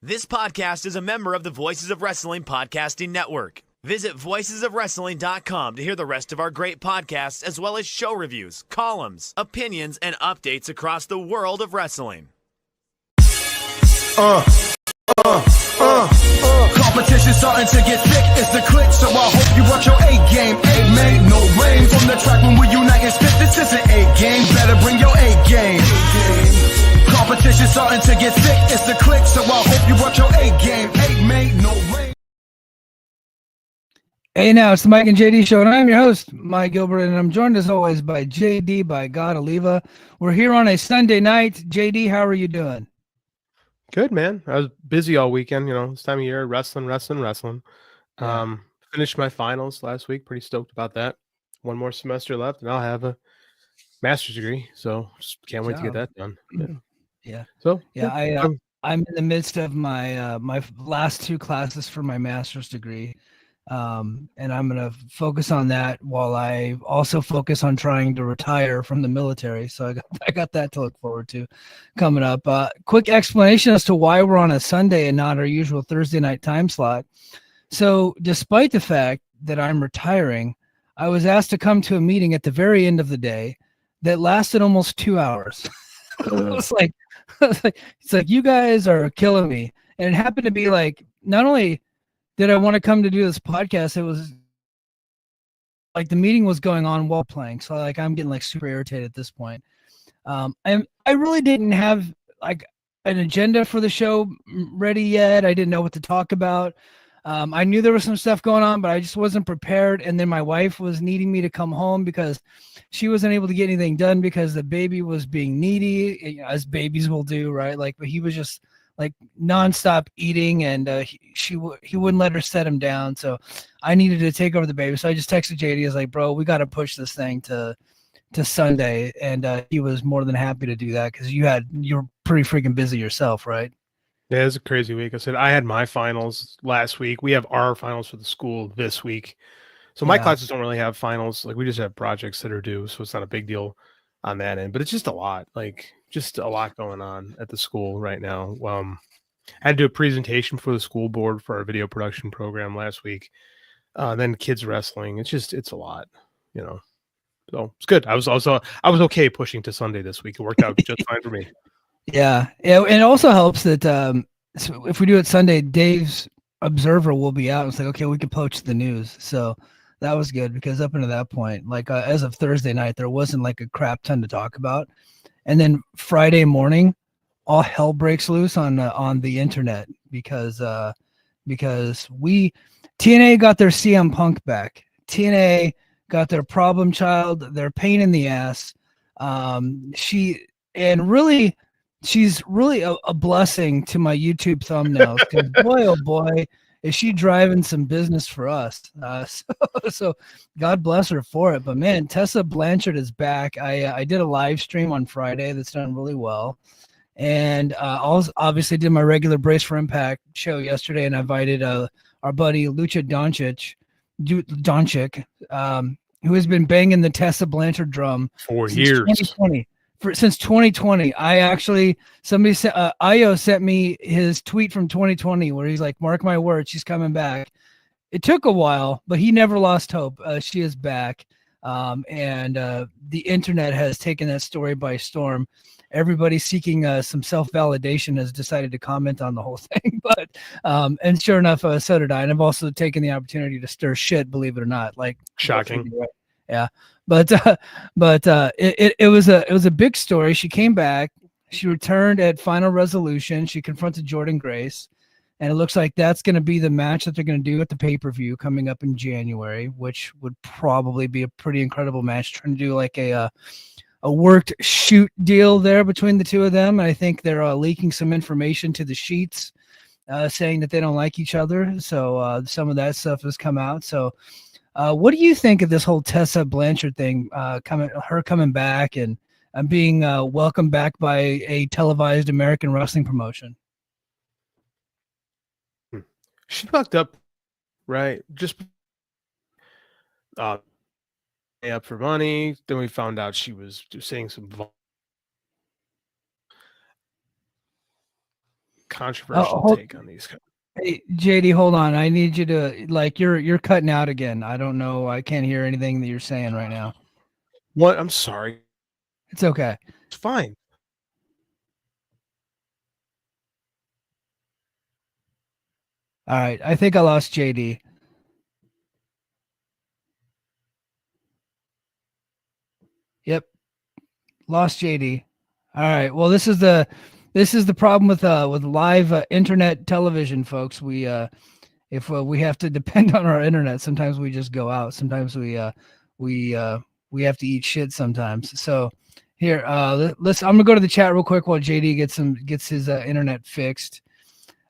This podcast is a member of the Voices of Wrestling Podcasting Network. Visit voicesofwrestling.com to hear the rest of our great podcasts, as well as show reviews, columns, opinions, and updates across the world of wrestling. Competition starting to get thick, it's the click, so I hope you watch your A game. A made no rain from the track when we unite and spit. This is an A game, better bring your A game. Competition starting to get thick, it's the click, so I hope you watch your A game. A made no rain. Hey, now it's the Mike and JD show, and I'm your host, Mike Gilbert, and I'm joined as always by JD, by God Oliva. We're here on a Sunday night. JD, how are you doing? Good, man. I was busy all weekend, this time of year, wrestling. Yeah. Finished my finals last week. Pretty stoked about that. One more semester left, and I'll have a master's degree. So just can't wait to get that done. Yeah. So I'm in the midst of my my last two classes for my master's degree. And I'm going to focus on that while I also focus on trying to retire from the military. So I got that to look forward to coming up. Quick explanation as to why we're on a Sunday and not our usual Thursday night time slot. So despite the fact that I'm retiring, I was asked to come to a meeting at the very end of the day that lasted almost 2 hours. It's like, you guys are killing me. And it happened to be like, not only did I want to come to do this podcast, it was like the meeting was going on while playing. So like I'm getting like super irritated at this point. I really didn't have like an agenda for the show ready yet. I didn't know what to talk about. I knew there was some stuff going on, but I just wasn't prepared. And then my wife was needing me to come home because she wasn't able to get anything done because the baby was being needy, as babies will do, right? Like, but he was just like nonstop eating, and he wouldn't let her set him down. So I needed to take over the baby. So I just texted JD. I was like, bro, we got to push this thing to Sunday. And he was more than happy to do that because you're pretty freaking busy yourself, right? yeah, it was a crazy week. I said I had my finals last week. We have our finals for the school this week. So my classes don't really have finals. Like we just have projects that are due. So it's not a big deal on that end, but it's just a lot, just a lot going on at the school right now. I had to do a presentation for the school board for our video production program last week. Then kids wrestling. It's a lot, so it's good. I was okay pushing to Sunday this week. It worked out just fine for me. Yeah. And it also helps that so if we do it Sunday, Dave's Observer will be out. It's like, okay, we can poach the news. So that was good because up until that point, like as of Thursday night, there wasn't like a crap ton to talk about. And then Friday morning, all hell breaks loose on the internet because TNA got their CM Punk back. TNA got their problem child, their pain in the ass. She's really a blessing to my YouTube thumbnails because boy, oh boy, is she driving some business for us. So God bless her for it. But man, Tessa Blanchard is back. I did a live stream on Friday that's done really well. And I obviously did my regular Brace for Impact show yesterday, and I invited our buddy Lucha Doncic, who has been banging the Tessa Blanchard drum for years. 2020. Since 2020, somebody said Io sent me his tweet from 2020 where he's like, "Mark my words, she's coming back." It took a while, but he never lost hope. She is back, and the internet has taken that story by storm. Everybody seeking some self-validation has decided to comment on the whole thing, but and sure enough, so did I. And I've also taken the opportunity to stir shit, believe it or not. Like shocking. Yeah. But it was a big story. She came back. She returned at Final Resolution. She confronted Jordan Grace, and it looks like that's going to be the match that they're going to do at the pay-per-view coming up in January, which would probably be a pretty incredible match. Trying to do like a worked shoot deal there between the two of them. And I think they're leaking some information to the sheets, saying that they don't like each other. So some of that stuff has come out. So. What do you think of this whole Tessa Blanchard thing, coming back and being welcomed back by a televised American wrestling promotion? She fucked up, right? Just up for money. Then we found out she was saying some controversial take on these. Hey, JD, hold on. I need you to you're cutting out again. I don't know. I can't hear anything that you're saying right now. What? I'm sorry. It's okay. It's fine. All right. I think I lost JD. Yep. Lost JD. All right. Well, this is the problem with live internet television, folks. We if we have to depend on our internet, sometimes we just go out. Sometimes we have to eat shit sometimes. So here, I'm gonna go to the chat real quick while JD gets his internet fixed.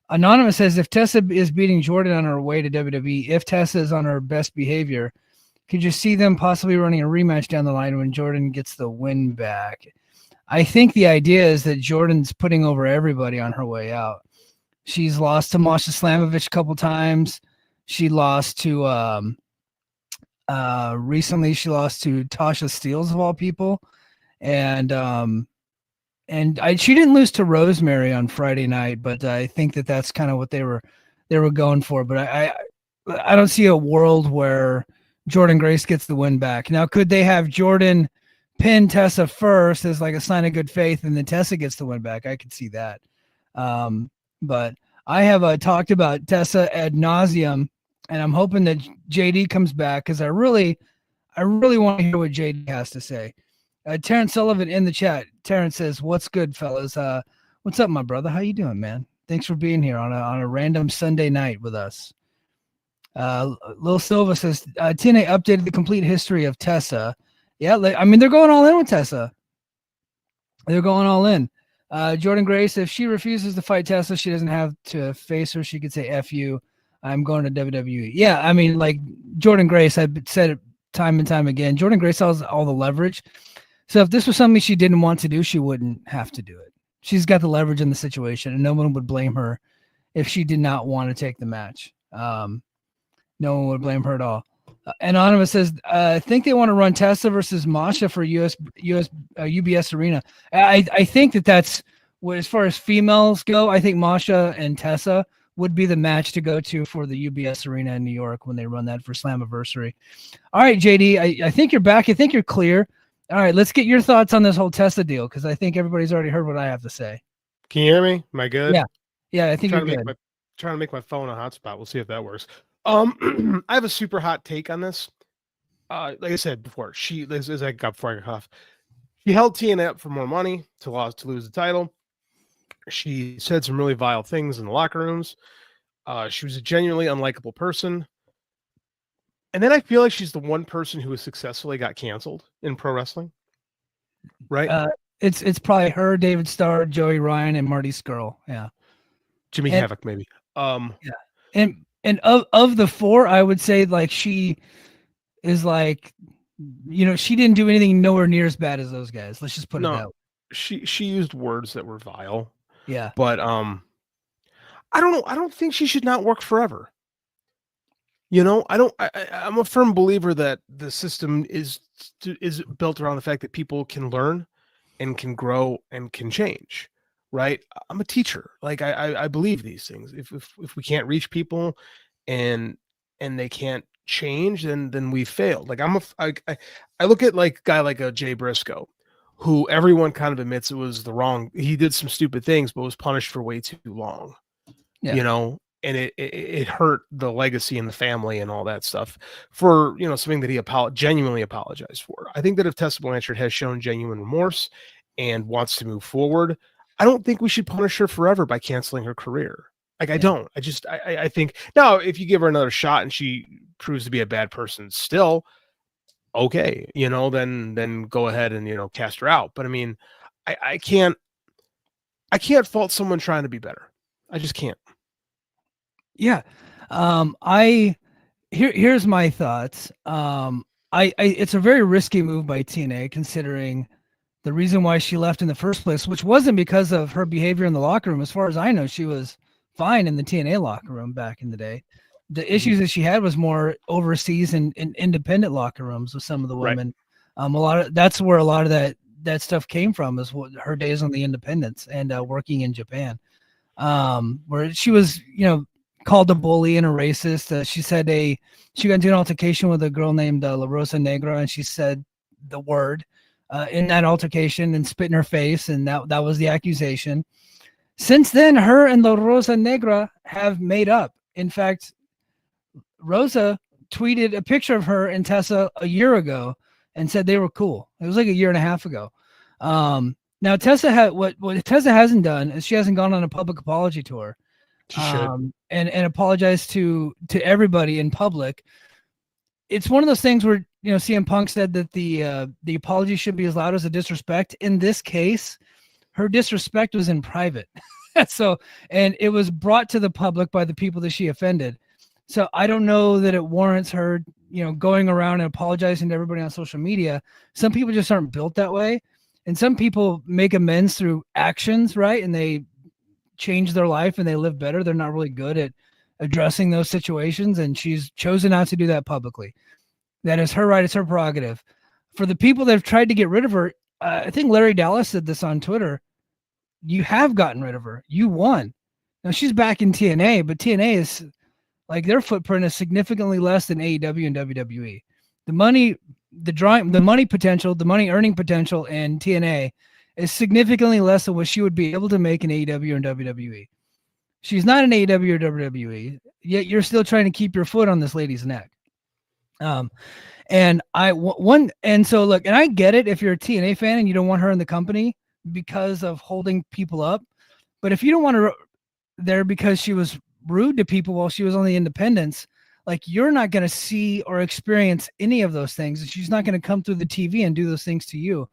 Anonymous says, if Tessa is beating Jordan on her way to WWE, if Tessa is on her best behavior, could you see them possibly running a rematch down the line when Jordan gets the win back? I think the idea is that Jordan's putting over everybody on her way out. She's lost to Masha Slamovich a couple times. She lost to recently she lost to Tasha Steelz of all people. And she didn't lose to Rosemary on Friday night, but I think that's kind of what they were going for. But I don't see a world where Jordan Grace gets the win back. Now, could they have Jordan pin Tessa first as like a sign of good faith, and then Tessa gets the win back? I could see that. But I have talked about Tessa ad nauseum, and I'm hoping that JD comes back because I really want to hear what JD has to say. Terrence Sullivan in the chat. Terrence says, "What's good, fellas? What's up, my brother? How you doing, man? Thanks for being here on a random Sunday night with us." Lil Silva says, TNA updated the complete history of Tessa. Yeah, they're going all in with Tessa. They're going all in. Jordan Grace, if she refuses to fight Tessa, she doesn't have to face her. She could say, F you, I'm going to WWE. Yeah, I mean, like Jordan Grace, I've said it time and time again. Jordan Grace has all the leverage. So if this was something she didn't want to do, she wouldn't have to do it. She's got the leverage in the situation, and no one would blame her if she did not want to take the match. No one would blame her at all. Anonymous says, I think they want to run Tessa versus Masha for UBS Arena. I think that's what, as far as females go, I think Masha and Tessa would be the match to go to for the UBS Arena in New York when they run that for Slammiversary. All right, JD, I think you're back. I think you're clear. All right, let's get your thoughts on this whole Tessa deal, because I think everybody's already heard what I have to say. Can you hear me? Am I good? Yeah, I think you're good. Trying to make my phone a hotspot. We'll see if that works. I have a super hot take on this. Like I said before, before I got off, she held TNA up for more money to lose the title. She said some really vile things in the locker rooms. She was a genuinely unlikable person. And then I feel like she's the one person who has successfully got canceled in pro wrestling. Right? It's probably her, David Starr, Joey Ryan, and Marty Scurll. Yeah. Jimmy Havoc, maybe. Yeah. And of the four, I would say like she is like, she didn't do anything nowhere near as bad as those guys. Let's just put it out. She used words that were vile. Yeah. But I don't know. I don't think she should not work forever. I'm a firm believer that the system is built around the fact that people can learn and can grow and can change. Right. I'm a teacher. Like I believe these things. If we can't reach people and they can't change, then we failed. Like I look at like a guy like a Jay Briscoe, who everyone kind of admits it was he did some stupid things, but was punished for way too long. Yeah. And it hurt the legacy and the family and all that stuff for, something that he genuinely apologized for. I think that if Tessa Blanchard has shown genuine remorse and wants to move forward, I don't think we should punish her forever by canceling her career. Like, I don't. I think now if you give her another shot and she proves to be a bad person still, okay, then go ahead and, cast her out. But I mean, I can't fault someone trying to be better. I just can't. Yeah. Here's my thoughts. It's a very risky move by TNA, considering the reason why she left in the first place, which wasn't because of her behavior in the locker room. As far as I know, she was fine in the TNA locker room back in the day. The issues that she had was more overseas and in independent locker rooms with some of the women. Right. That's where a lot of that stuff came from, is her days on the independents and working in Japan. where she was, called a bully and a racist. She said she got into an altercation with a girl named La Rosa Negra, and she said the word in that altercation and spit in her face, and that was the accusation. Since then, her and La Rosa Negra have made up. In fact, Rosa tweeted a picture of her and Tessa a year ago and said they were cool. It was like a year and a half ago. Now Tessa had what Tessa hasn't done is she hasn't gone on a public apology tour. She should. And apologize to everybody in public. It's one of those things where CM Punk said that the apology should be as loud as the disrespect. In this case, her disrespect was in private. So, and it was brought to the public by the people that she offended. So I don't know that it warrants her, going around and apologizing to everybody on social media. Some people just aren't built that way. And some people make amends through actions, right? And they change their life and they live better. They're not really good at addressing those situations. And she's chosen not to do that publicly. That is her right. It's her prerogative. For the people that have tried to get rid of her, I think Larry Dallas said this on Twitter. You have gotten rid of her. You won. Now she's back in TNA, but TNA is like their footprint is significantly less than AEW and WWE. The money potential, the money earning potential in TNA is significantly less than what she would be able to make in AEW and WWE. She's not in AEW or WWE, yet you're still trying to keep your foot on this lady's neck. So look, and I get it if you're a TNA fan and you don't want her in the company because of holding people up, but if you don't want her there because she was rude to people while she was on the independents, like you're not going to see or experience any of those things. And she's not going to come through the TV and do those things to you.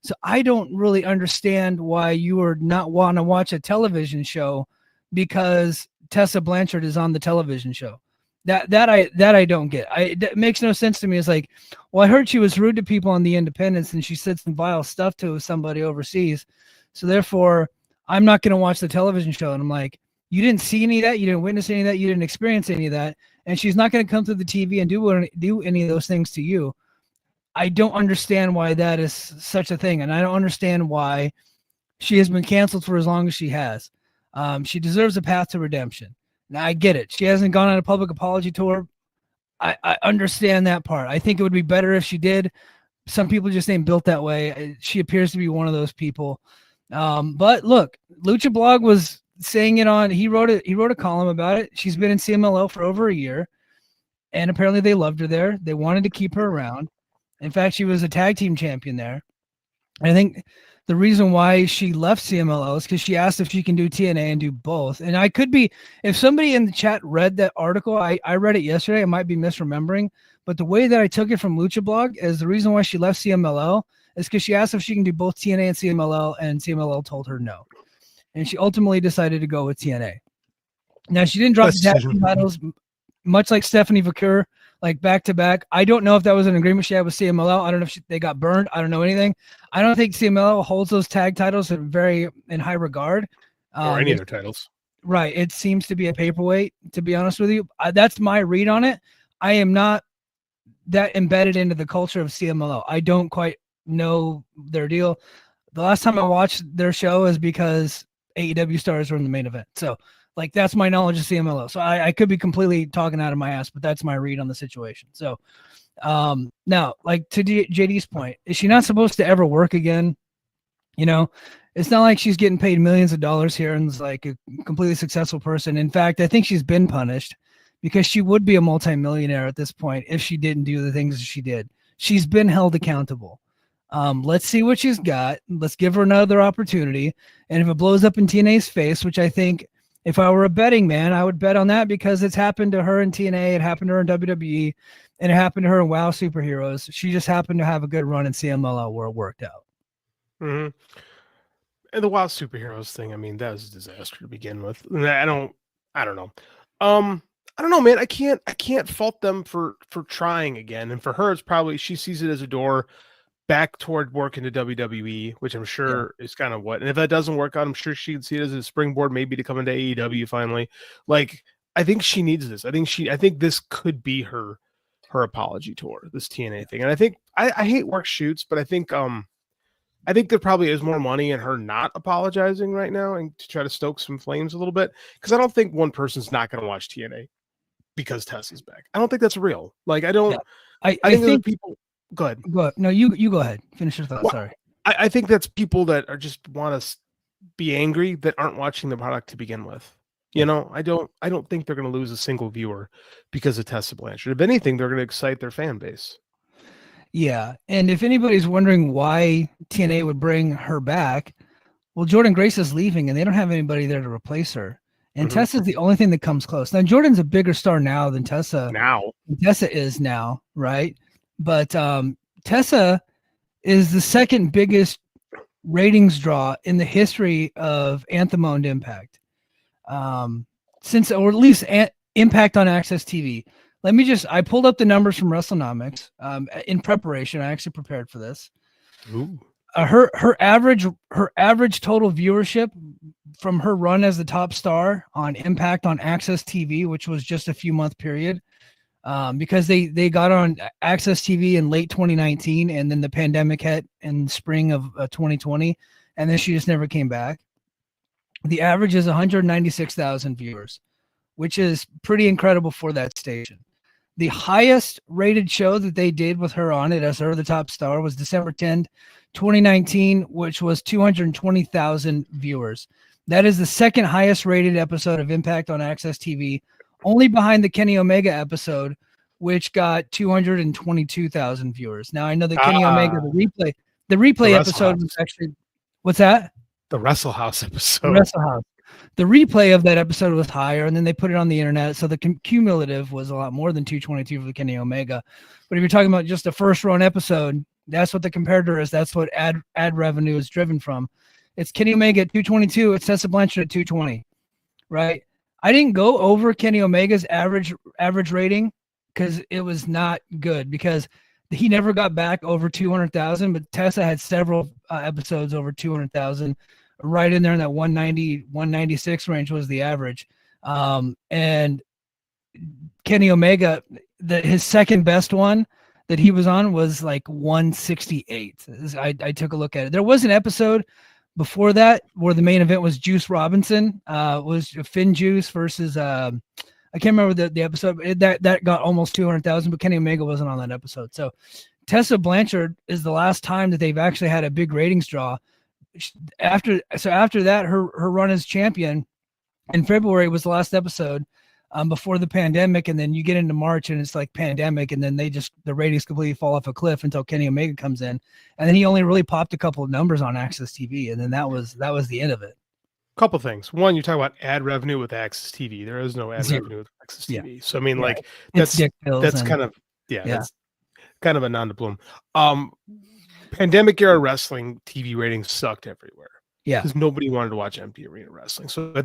So I don't really understand why you would not want to watch a television show because Tessa Blanchard is on the television show. That I don't get. It makes no sense to me. It's like, well, I heard she was rude to people on the independents and she said some vile stuff to somebody overseas. So therefore, I'm not going to watch the television show. And I'm like, you didn't see any of that. You didn't witness any of that. You didn't experience any of that. And she's not going to come through the TV and do any of those things to you. I don't understand why that is such a thing. And I don't understand why she has been canceled for as long as she has. She deserves a path to redemption. Now, I get it. She hasn't gone on a public apology tour. I understand that part. I think it would be better if she did. Some people just ain't built that way. She appears to be one of those people. But look, Lucha Blog was saying it on, he wrote a column about it. She's been in CMLL for over a year, and apparently they loved her there. They wanted to keep her around. In fact, she was a tag team champion there. And I think the reason why she left CMLL is because she asked if she can do TNA and do both. And I could be, if somebody in the chat read that article, I read it yesterday, I might be misremembering, but the way that I took it from Lucha Blog is the reason why she left CMLL is because she asked if she can do both TNA and CMLL told her no. And she ultimately decided to go with TNA. Now, she didn't drop the tag team titles, much like Stephanie Vaquer, like back to back. I don't know if that was an agreement she had with CMLL. I don't know if they got burned. I don't know anything. I don't think CMLL holds those tag titles in high regard. Or any other titles. Right. It seems to be a paperweight, to be honest with you. That's my read on it. I am not that embedded into the culture of CMLL. I don't quite know their deal. The last time I watched their show is because AEW stars were in the main event. So, like, that's my knowledge of CMLL. So I could be completely talking out of my ass, but that's my read on the situation. So now, like to JD's point, is she not supposed to ever work again? It's not like she's getting paid millions of dollars here and is like a completely successful person. In fact, I think she's been punished because she would be a multimillionaire at this point if she didn't do the things she did. She's been held accountable. Let's see what she's got. Let's give her another opportunity. And if it blows up in TNA's face, which I think if I were a betting man, I would bet on that because it's happened to her in TNA, it happened to her in WWE, and it happened to her in WoW Superheroes. She just happened to have a good run in CMLL where it worked out. Mm-hmm. And the WoW Superheroes thing, I mean, that was a disaster to begin with. I don't know. I don't know, man. I can't fault them for trying again. And for her, it's probably she sees it as a door back toward working to WWE, which I'm sure is kind of what. And if that doesn't work out, I'm sure she can see it as a springboard, maybe to come into AEW finally. Like, I think she needs this. I think this could be her apology tour, this TNA thing. And I think I hate work shoots, but I think I think there probably is more money in her not apologizing right now and to try to stoke some flames a little bit. Because I don't think one person's not going to watch TNA because Tessa's back. I don't think that's real. Like, I don't. Yeah. I think people. Go ahead. Go ahead. No, you go ahead. Finish your thought. Well, Sorry. I think that's people that are just want to be angry that aren't watching the product to begin with. You know, I don't think they're going to lose a single viewer because of Tessa Blanchard. If anything, they're going to excite their fan base. Yeah, and if anybody's wondering why TNA would bring her back, well, Jordynne Grace is leaving, and they don't have anybody there to replace her. And Tessa's the only thing that comes close. Now, Jordan's a bigger star now than Tessa. Tessa is now, right? But Tessa is the second biggest ratings draw in the history of Anthem-owned Impact. Since, or at least Impact on Access TV. I pulled up the numbers from WrestleNomics in preparation. I actually prepared for this. Ooh. Her average total viewership from her run as the top star on Impact on Access TV, which was just a few month period, because they got on Access TV in late 2019, and then the pandemic hit in spring of 2020, and then she just never came back. The average is 196,000 viewers, which is pretty incredible for that station. The highest rated show that they did with her on it as her the top star was December 10th, 2019, which was 220,000 viewers. That is the second highest rated episode of Impact on Access TV, only behind the Kenny Omega episode, which got 222,000 viewers. Now I know that Kenny Omega, the replay episode was actually, what's that? The Wrestle House episode. Wrestle House. The replay of that episode was higher, and then they put it on the internet, so the cumulative was a lot more than 222 for the Kenny Omega. But if you're talking about just a first run episode, that's what the comparator is. That's what ad revenue is driven from. It's Kenny Omega at 222. It's Tessa Blanchard at 220, right? I didn't go over Kenny Omega's average rating because it was not good, because he never got back over 200,000, but Tessa had several episodes over 200,000. Right in there in that 190, 196 range was the average. And Kenny Omega, his second best one that he was on was like 168. I took a look at it. There was an episode before that where the main event was Juice Robinson, was Finn Juice versus, I can't remember the episode. That got almost 200,000, but Kenny Omega wasn't on that episode. So Tessa Blanchard is the last time that they've actually had a big ratings draw. After that, her run as champion in February was the last episode before the pandemic, and then you get into March and it's like pandemic, and then the ratings completely fall off a cliff until Kenny Omega comes in, and then he only really popped a couple of numbers on Access TV, and then that was the end of it. Couple things. One, you talk about ad revenue with Access TV. There is no ad revenue with Access TV. Yeah. So I mean, like that's kind of that's kind of a non-diploma. Pandemic era wrestling TV ratings sucked everywhere. Yeah, because nobody wanted to watch empty arena wrestling. So I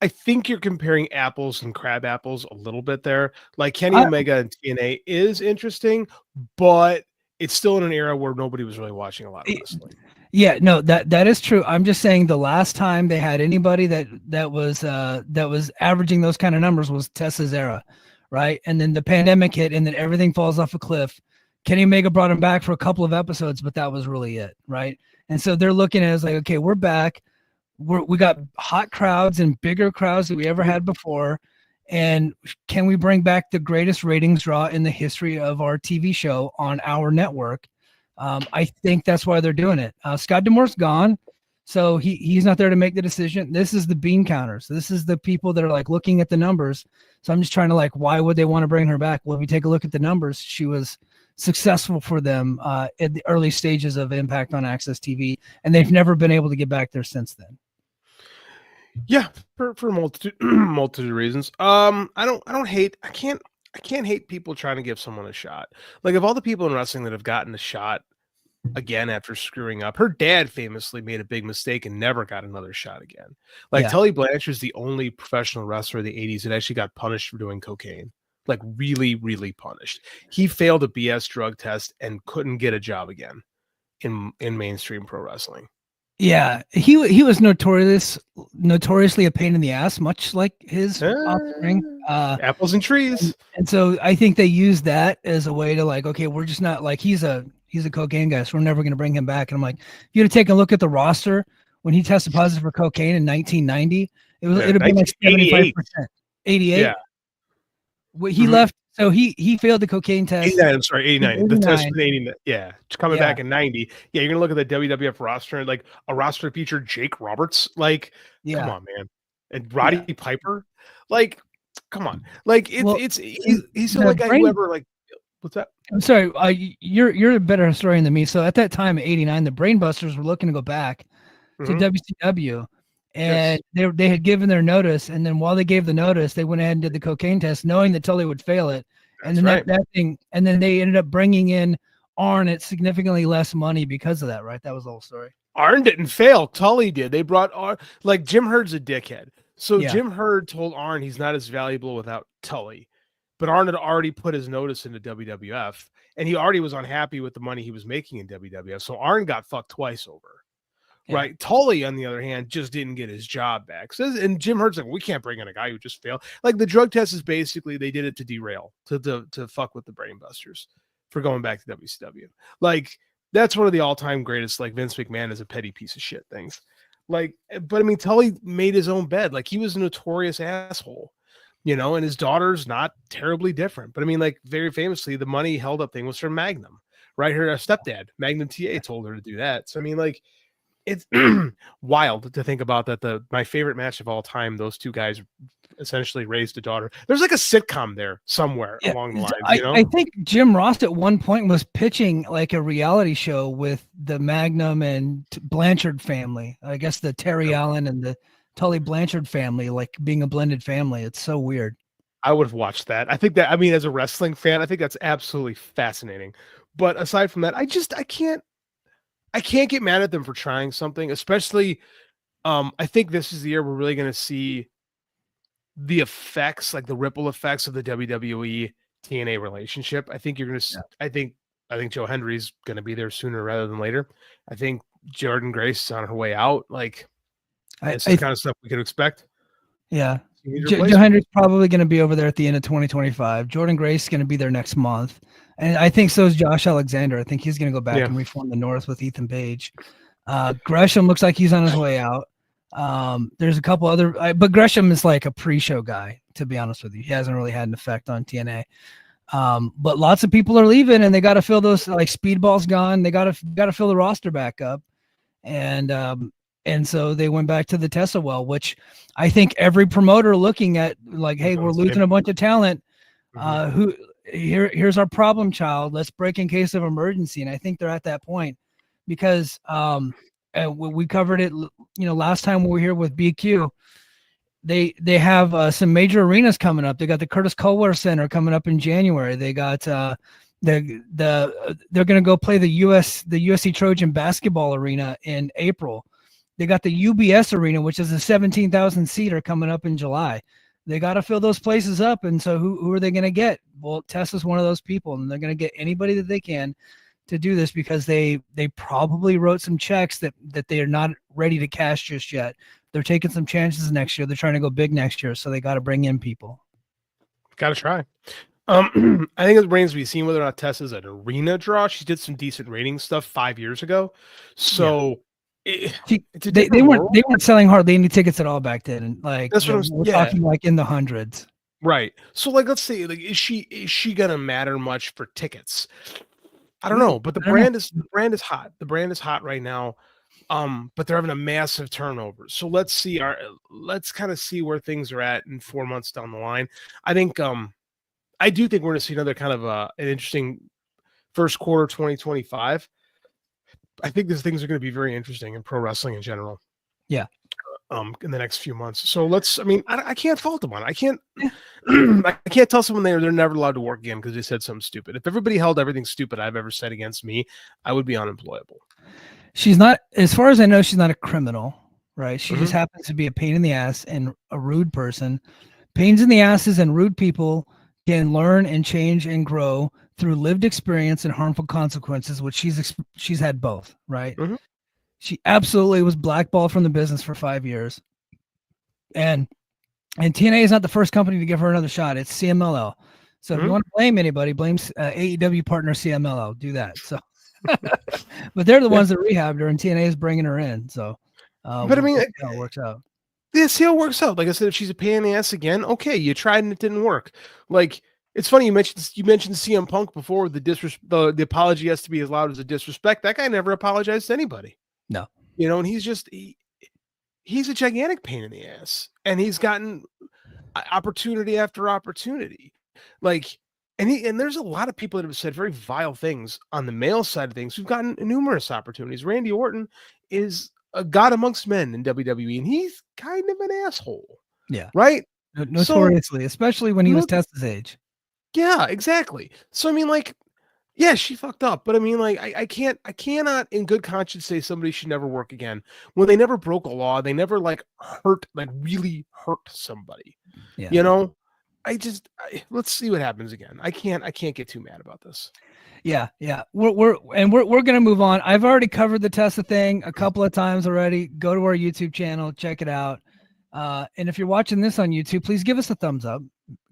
think you're comparing apples and crab apples a little bit there. Like Kenny Omega and TNA is interesting, but it's still in an era where nobody was really watching a lot of wrestling. Yeah, no, that is true. I'm just saying the last time they had anybody that was averaging those kind of numbers was Tessa's era, right? And then the pandemic hit, and then everything falls off a cliff. Kenny Omega brought him back for a couple of episodes, but that was really it, right? And so they're looking at it as like, okay, we're back. We got hot crowds and bigger crowds than we ever had before. And can we bring back the greatest ratings draw in the history of our TV show on our network? I think that's why they're doing it. Scott D'Amore's gone, so he's not there to make the decision. This is the bean counters. This is the people that are like looking at the numbers. So I'm just trying to like, why would they want to bring her back? Well, if you take a look at the numbers, she was successful for them at the early stages of Impact on Access TV, and they've never been able to get back there since then. Yeah, for multitude of reasons. I can't hate people trying to give someone a shot. Like, of all the people in wrestling that have gotten a shot again after screwing up, her dad famously made a big mistake and never got another shot again. Like, Tully Blanchard's the only professional wrestler of the 80s that actually got punished for doing cocaine. Like, really, really punished. He failed a BS drug test and couldn't get a job again in mainstream pro wrestling. Yeah, he was notoriously a pain in the ass, much like his offspring. Apples and trees. And so I think they use that as a way to like, okay, we're just not like he's a He's a cocaine guy, so we're never going to bring him back. And I'm like, if you'd have taken a look at the roster when he tested positive for cocaine in 1990, it'd have been like 75%. 88. Yeah. Well, he left, so he failed the cocaine test. 89, I'm sorry, 89. The test was 89. Yeah, coming Yeah. back in 90. Yeah, you're gonna look at the WWF roster and like a roster featured Jake Roberts. Like, come on, man. And Roddy Piper. Like, come on. Like he's still like guy who ever like what's that? I'm sorry, you're a better historian than me. So at that time, in '89, the Brainbusters were looking to go back to WCW, and they had given their notice. And then while they gave the notice, they went ahead and did the cocaine test, knowing that Tully would fail it. And then that thing, and then they ended up bringing in Arn at significantly less money because of that. Right? That was the whole story. Arn didn't fail. Tully did. They brought Arn. Like Jim Herd's a dickhead. So Jim Herd told Arn he's not as valuable without Tully. But Arn had already put his notice into WWF, and he already was unhappy with the money he was making in WWF. So Arn got fucked twice over, right? Tully, on the other hand, just didn't get his job back. So, and Jim Herd's like, we can't bring in a guy who just failed. Like the drug test is basically they did it to derail, to fuck with the Brainbusters for going back to WCW. Like that's one of the all-time greatest. Like Vince McMahon is a petty piece of shit things. Like, but I mean, Tully made his own bed. Like he was a notorious asshole. You know, and his daughter's not terribly different. But I mean, like very famously, the money held up thing was from Magnum, right? Her stepdad, Magnum TA, told her to do that. So I mean, like it's wild to think about that. My favorite match of all time, those two guys essentially raised a daughter. There's like a sitcom there somewhere along the line. You know? I think Jim Ross at one point was pitching like a reality show with the Magnum and Blanchard family. I guess the Terry Allen and the Tully Blanchard family, like being a blended family. It's so weird. I would have watched that. I think that, I mean, as a wrestling fan, I think that's absolutely fascinating. But aside from that, I can't get mad at them for trying something, especially I think this is the year we're really going to see the effects, like the ripple effects of the WWE TNA relationship. I think you're going to, I think Joe Hendry's going to be there sooner rather than later. I think Jordan Grace is on her way out. Like, it's the kind of stuff we could expect. Yeah. Joe Hendry's probably going to be over there at the end of 2025. Jordan Grace is going to be there next month. And I think so is Josh Alexander. I think he's going to go back and reform the North with Ethan Page. Gresham looks like he's on his way out. There's a couple other, but Gresham is like a pre-show guy, to be honest with you. He hasn't really had an effect on TNA. But lots of people are leaving, and they got to fill those, like Speedball's gone. They got to fill the roster back up. And so they went back to the Tessa well, which I think every promoter looking at like, hey, we're losing a bunch of talent. Here's our problem child. Let's break in case of emergency. And I think they're at that point because we covered it, last time we were here with BQ. They have some major arenas coming up. They got the Curtis Culver Center coming up in January. They got they're going to go play the USC Trojan basketball arena in April. They got the UBS arena, which is a 17,000 seater coming up in July. They got to fill those places up. And so who are they going to get? Well, Tessa's one of those people, and they're going to get anybody that they can to do this because they probably wrote some checks that they are not ready to cash just yet. They're taking some chances next year. They're trying to go big next year. So they got to bring in people. Got to try. I think it remains to be seen whether or not Tessa's an arena draw. She did some decent rating stuff 5 years ago. So they weren't selling hardly any tickets at all back then. And like that's what we're talking like in the hundreds. Right. So like let's see, like is she gonna matter much for tickets? I don't know, but the brand is hot. The brand is hot right now. But they're having a massive turnover. So let's kind of see where things are at in 4 months down the line. I think I do think we're gonna see another kind of an interesting first quarter 2025. I think these things are going to be very interesting in pro wrestling in general. Yeah. In the next few months. So I can't fault them on it. I can't tell someone they're never allowed to work again because they said something stupid. If everybody held everything stupid I've ever said against me, I would be unemployable. She's not, as far as I know, she's not a criminal, right? She just happens to be a pain in the ass and a rude person. Pains in the asses and rude people can learn and change and grow through lived experience and harmful consequences, which she's had both, right? She absolutely was blackballed from the business for 5 years. And TNA is not the first company to give her another shot. It's CMLL. So if you want to blame anybody, blame AEW partner CMLL. Do that. So But they're the ones that rehabbed her, and TNA is bringing her in. So, But I mean, we'll see how it works out. Yeah, see how it works out. Like I said, if she's a pain in the ass again, okay, you tried and it didn't work. Like it's funny you mentioned CM Punk before. The apology has to be as loud as the disrespect. That guy never apologized to anybody. No, and he's a gigantic pain in the ass, and he's gotten opportunity after opportunity. Like, and there's a lot of people that have said very vile things on the male side of things who've gotten numerous opportunities. Randy Orton is a god amongst men in WWE, and he's kind of an asshole. Yeah. Right? Notoriously, especially when he was Tessa's age. Yeah, exactly. So, I mean, like, yeah, she fucked up, but I mean, like, I cannot in good conscience say somebody should never work again when they never broke a law. They never really hurt somebody. Yeah. Let's see what happens again. I can't get too mad about this. Yeah. We're gonna move on. I've already covered the Tessa thing a couple of times already. Go to our YouTube channel, check it out. And if you're watching this on YouTube, please give us a thumbs up,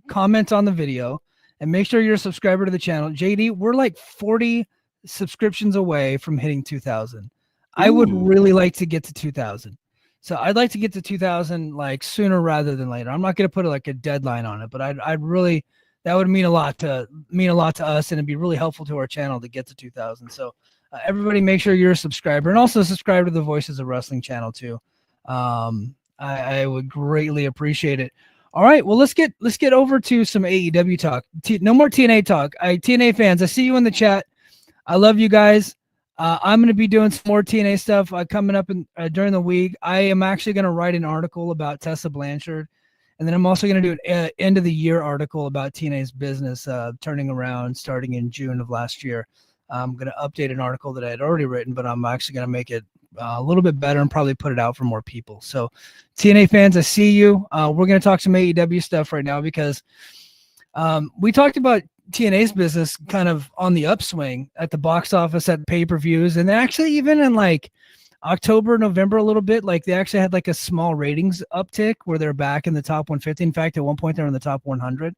comment on the video, and make sure you're a subscriber to the channel. JD, we're like 40 subscriptions away from hitting 2,000. I would really like to get to 2,000. So I'd like to get to 2,000 like sooner rather than later. I'm not going to put like a deadline on it, but I'd really, that would mean a lot to us, and it'd be really helpful to our channel to get to 2,000. So everybody make sure you're a subscriber, and also subscribe to the Voices of Wrestling channel too. I would greatly appreciate it. All right, well, let's get over to some AEW talk. No more TNA talk. TNA fans, I see you in the chat. I love you guys. I'm going to be doing some more TNA stuff coming up during the week. I am actually going to write an article about Tessa Blanchard, and then I'm also going to do an end of the year article about TNA's business turning around starting in June of last year. I'm going to update an article that I had already written, but I'm actually going to make it a little bit better and probably put it out for more people. So TNA fans, I see you. We're going to talk some AEW stuff right now because we talked about TNA's business kind of on the upswing at the box office, at pay-per-views, and actually even in like October, November a little bit, like they actually had like a small ratings uptick where they're back in the top 150. In fact, at one point they're in the top 100.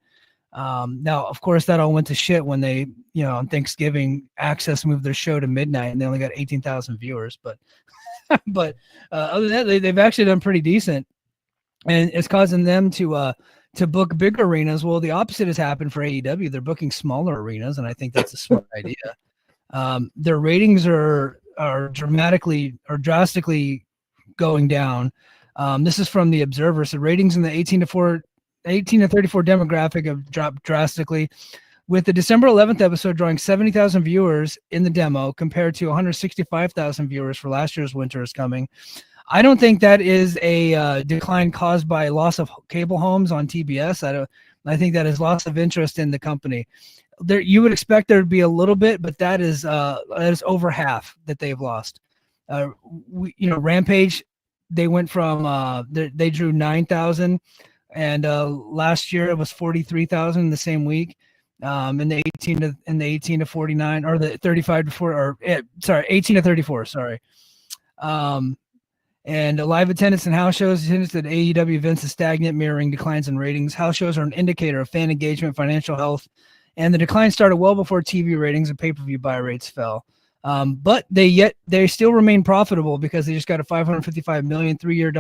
Now, of course, that all went to shit when they, on Thanksgiving, Access moved their show to midnight and they only got 18,000 viewers. But other than that, they've actually done pretty decent, and it's causing them to book big arenas. Well, the opposite has happened for AEW. They're booking smaller arenas, and I think that's a smart idea. Their ratings are drastically going down. This is from the Observer. So ratings in the 18 to 34 demographic have dropped drastically, with the December 11th episode drawing 70,000 viewers in the demo compared to 165,000 viewers for last year's Winter is Coming. I don't think that is a decline caused by loss of cable homes on TBS. I think that is loss of interest in the company. There, you would expect there to be a little bit, but that is over half that they've lost. Rampage, they went from they drew 9,000, and last year it was 43,000 in the same week. In the 18 to 49, or the 35 to 4, 18 to 34. Sorry. And live attendance and house shows attendance at AEW events is stagnant, mirroring declines in ratings. House shows are an indicator of fan engagement, financial health, and the decline started well before TV ratings and pay-per-view buy rates fell. But they still remain profitable because they just got a $555 million three-year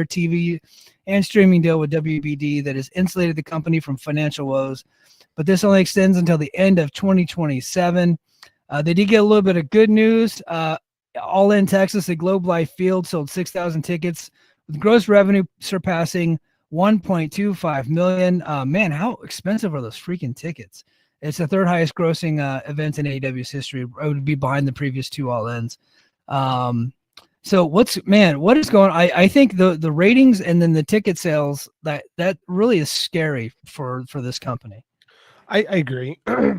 TV and streaming deal with WBD that has insulated the company from financial woes. But this only extends until the end of 2027. They did get a little bit of good news. All in Texas, the Globe Life Field sold 6,000 tickets with gross revenue surpassing $1.25 million. Man, how expensive are those freaking tickets? It's the third highest grossing event in AEW's history. It would be behind the previous two All Ins. So what is going on? I think the ratings and then the ticket sales, that really is scary for this company. I agree. I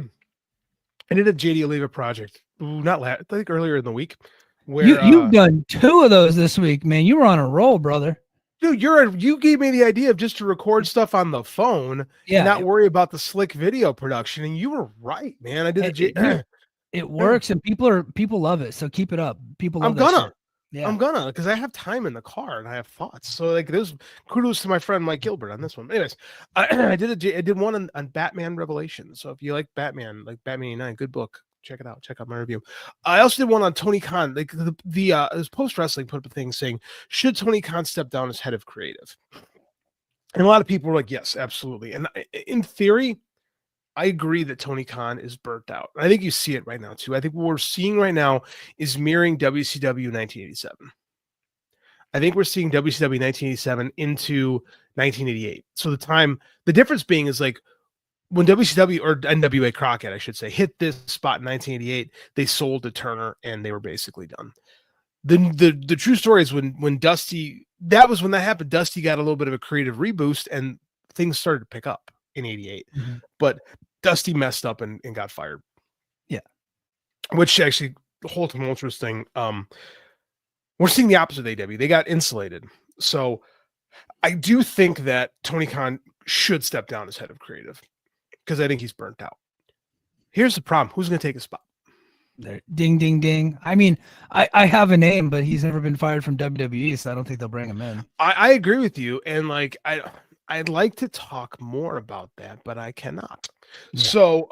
did a JD Oliva project, I think earlier in the week, where you've done 2 of those this week, man. You were on a roll, brother. Dude, you gave me the idea of just to record stuff on the phone and not worry about the slick video production, and you were right, man. I did it works, and people love it, so keep it up. People love I'm gonna, because I have time in the car and I have thoughts. So like, there's kudos to my friend Mike Gilbert on this one. Anyways, I did one on Batman Revelation. So if you like Batman, like Batman 89, good book. Check it out. Check out my review. I also did one on Tony Khan. Like this Post Wrestling put up a thing saying, should Tony Khan step down as head of creative? And a lot of people were like, yes, absolutely. And in theory, I agree that Tony Khan is burnt out. I think you see it right now too. I think what we're seeing right now is mirroring WCW 1987. I think we're seeing WCW 1987 into 1988. So the difference being is like when WCW or NWA Crockett, I should say, hit this spot in 1988, they sold to Turner and they were basically done. The true story is when Dusty, that was when that happened. Dusty got a little bit of a creative reboost and things started to pick up in 88. Mm-hmm. But Dusty messed up and got fired. Yeah. Which actually, the whole tumultuous thing, we're seeing the opposite of AEW. They got insulated. So I do think that Tony Khan should step down as head of creative because I think he's burnt out. Here's the problem. Who's going to take his spot? Ding, ding, ding. I mean, I have a name, but he's never been fired from WWE, so I don't think they'll bring him in. I agree with you. And like, I'd like to talk more about that, but I cannot. Yeah. So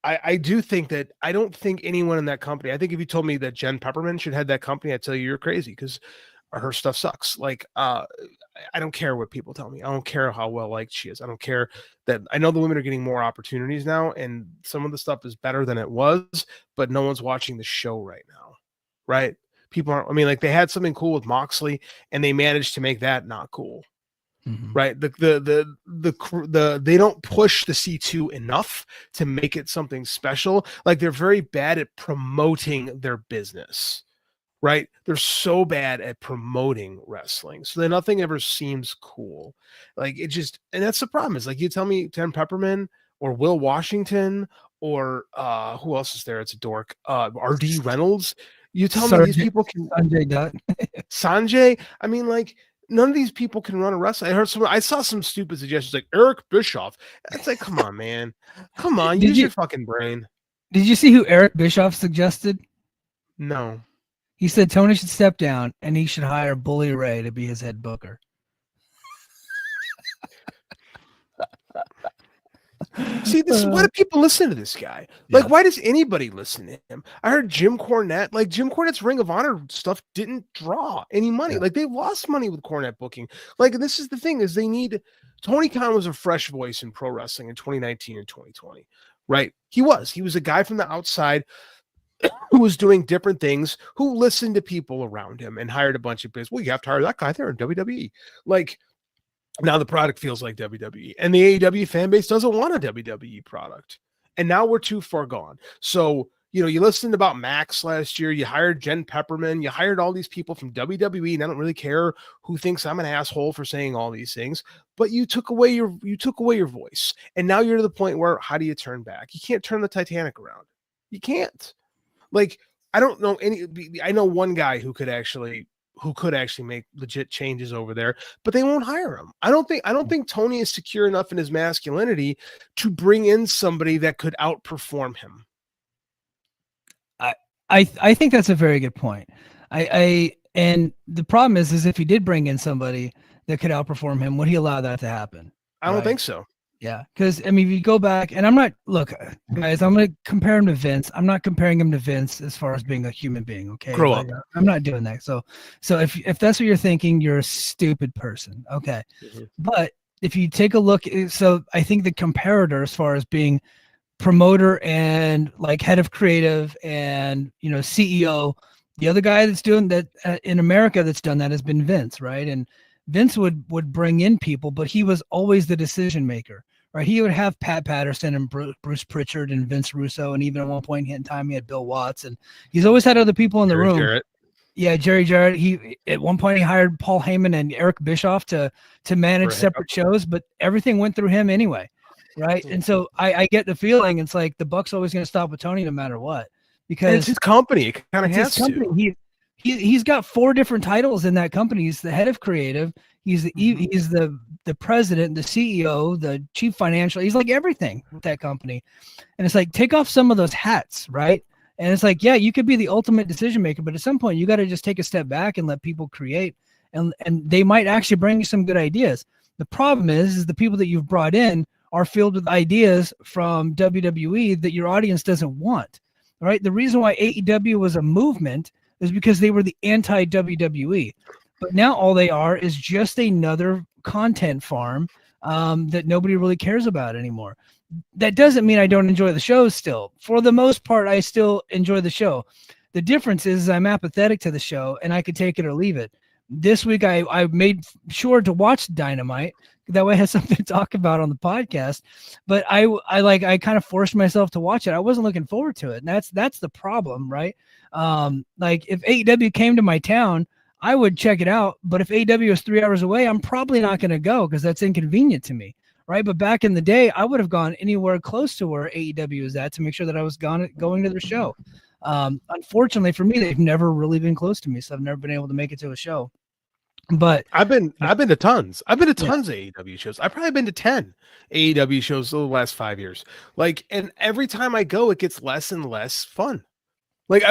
I do think that I don't think anyone in that company, I think if you told me that Jen Pepperman should head that company, I'd tell you you're crazy because her stuff sucks. Like, I don't care what people tell me. I don't care how well liked she is. I don't care that I know the women are getting more opportunities now and some of the stuff is better than it was, but no one's watching the show right now. Right. People aren't, I mean, like they had something cool with Moxley and they managed to make that not cool. Mm-hmm. Right. They don't push the C2 enough to make it something special. Like they're very bad at promoting their business. Right. They're so bad at promoting wrestling. So that nothing ever seems cool. Like it just, and that's the problem is like, you tell me Jen Pepperman or Will Washington or who else is there? It's a dork. RD Reynolds. You tell me these people can Sanjay. I mean, like none of these people can run a wrestling. I saw some stupid suggestions like Eric Bischoff. It's like, come on, man. Come on. Use your fucking brain. Did you see who Eric Bischoff suggested? No. He said Tony should step down and he should hire Bully Ray to be his head booker. See, why do people listen to this guy? Like, why does anybody listen to him? I heard Jim Cornette, like Jim Cornette's Ring of Honor stuff didn't draw any money. Like they lost money with Cornette booking. Like, this is the thing is Tony Khan was a fresh voice in pro wrestling in 2019 and 2020, right? He was a guy from the outside who was doing different things, who listened to people around him and hired a bunch of people. Well, you have to hire that guy there in WWE. Like now the product feels like WWE and the AEW fan base doesn't want a WWE product. And now we're too far gone. So, you listened about Max last year, you hired Jen Pepperman, you hired all these people from WWE. And I don't really care who thinks I'm an asshole for saying all these things, but you took away your voice. And now you're to the point where how do you turn back? You can't turn the Titanic around. You can't. Like, I don't know I know one guy who could actually make legit changes over there, but they won't hire him. I don't think Tony is secure enough in his masculinity to bring in somebody that could outperform him. I think that's a very good point. And the problem is if he did bring in somebody that could outperform him, would he allow that to happen? I don't think so. Yeah, because I mean, if you go back, and I'm going to compare him to Vince. I'm not comparing him to Vince as far as being a human being. Okay, grow up. I'm not doing that. So if that's what you're thinking, you're a stupid person. Okay, but if you take a look, so I think the comparator as far as being promoter and like head of creative and CEO, the other guy that's doing that in America that's done that has been Vince, right? And Vince would bring in people, but he was always the decision maker, right? He would have Pat Patterson and Bruce Pritchard and Vince Russo, and even at one point in time he had Bill Watts, and he's always had other people in the room. Jarrett. Yeah, Jerry Jarrett. He at one point he hired Paul Heyman and Eric Bischoff to manage separate shows, but everything went through him anyway, right? And so I get the feeling it's like the buck's always going to stop with Tony no matter what, because it's his company. It kind of has to. He's got 4 different titles in that company. He's the head of creative. He's the president, the CEO, the chief financial. He's like everything with that company. And it's like, take off some of those hats, right? And it's like, yeah, you could be the ultimate decision maker, but at some point you got to just take a step back and let people create. And they might actually bring you some good ideas. The problem is the people that you've brought in are filled with ideas from WWE that your audience doesn't want. right? The reason why AEW was a movement is because they were the anti-WWE. But now all they are is just another content farm that nobody really cares about anymore. That doesn't mean I don't enjoy the show still. For the most part, I still enjoy the show. The difference is I'm apathetic to the show and I could take it or leave it. This week, I made sure to watch Dynamite. That way I had something to talk about on the podcast. But I kind of forced myself to watch it. I wasn't looking forward to it. And that's the problem, right? Like if AEW came to my town, I would check it out. But if AEW is 3 hours away, I'm probably not going to go because that's inconvenient to me. Right. But back in the day, I would have gone anywhere close to where AEW is at to make sure that I was going to their show. Unfortunately for me, they've never really been close to me. So I've never been able to make it to a show. But I've been to tons. I've been to tons of AEW shows. I've probably been to 10 AEW shows over the last 5 years. Like, and every time I go, it gets less and less fun. Like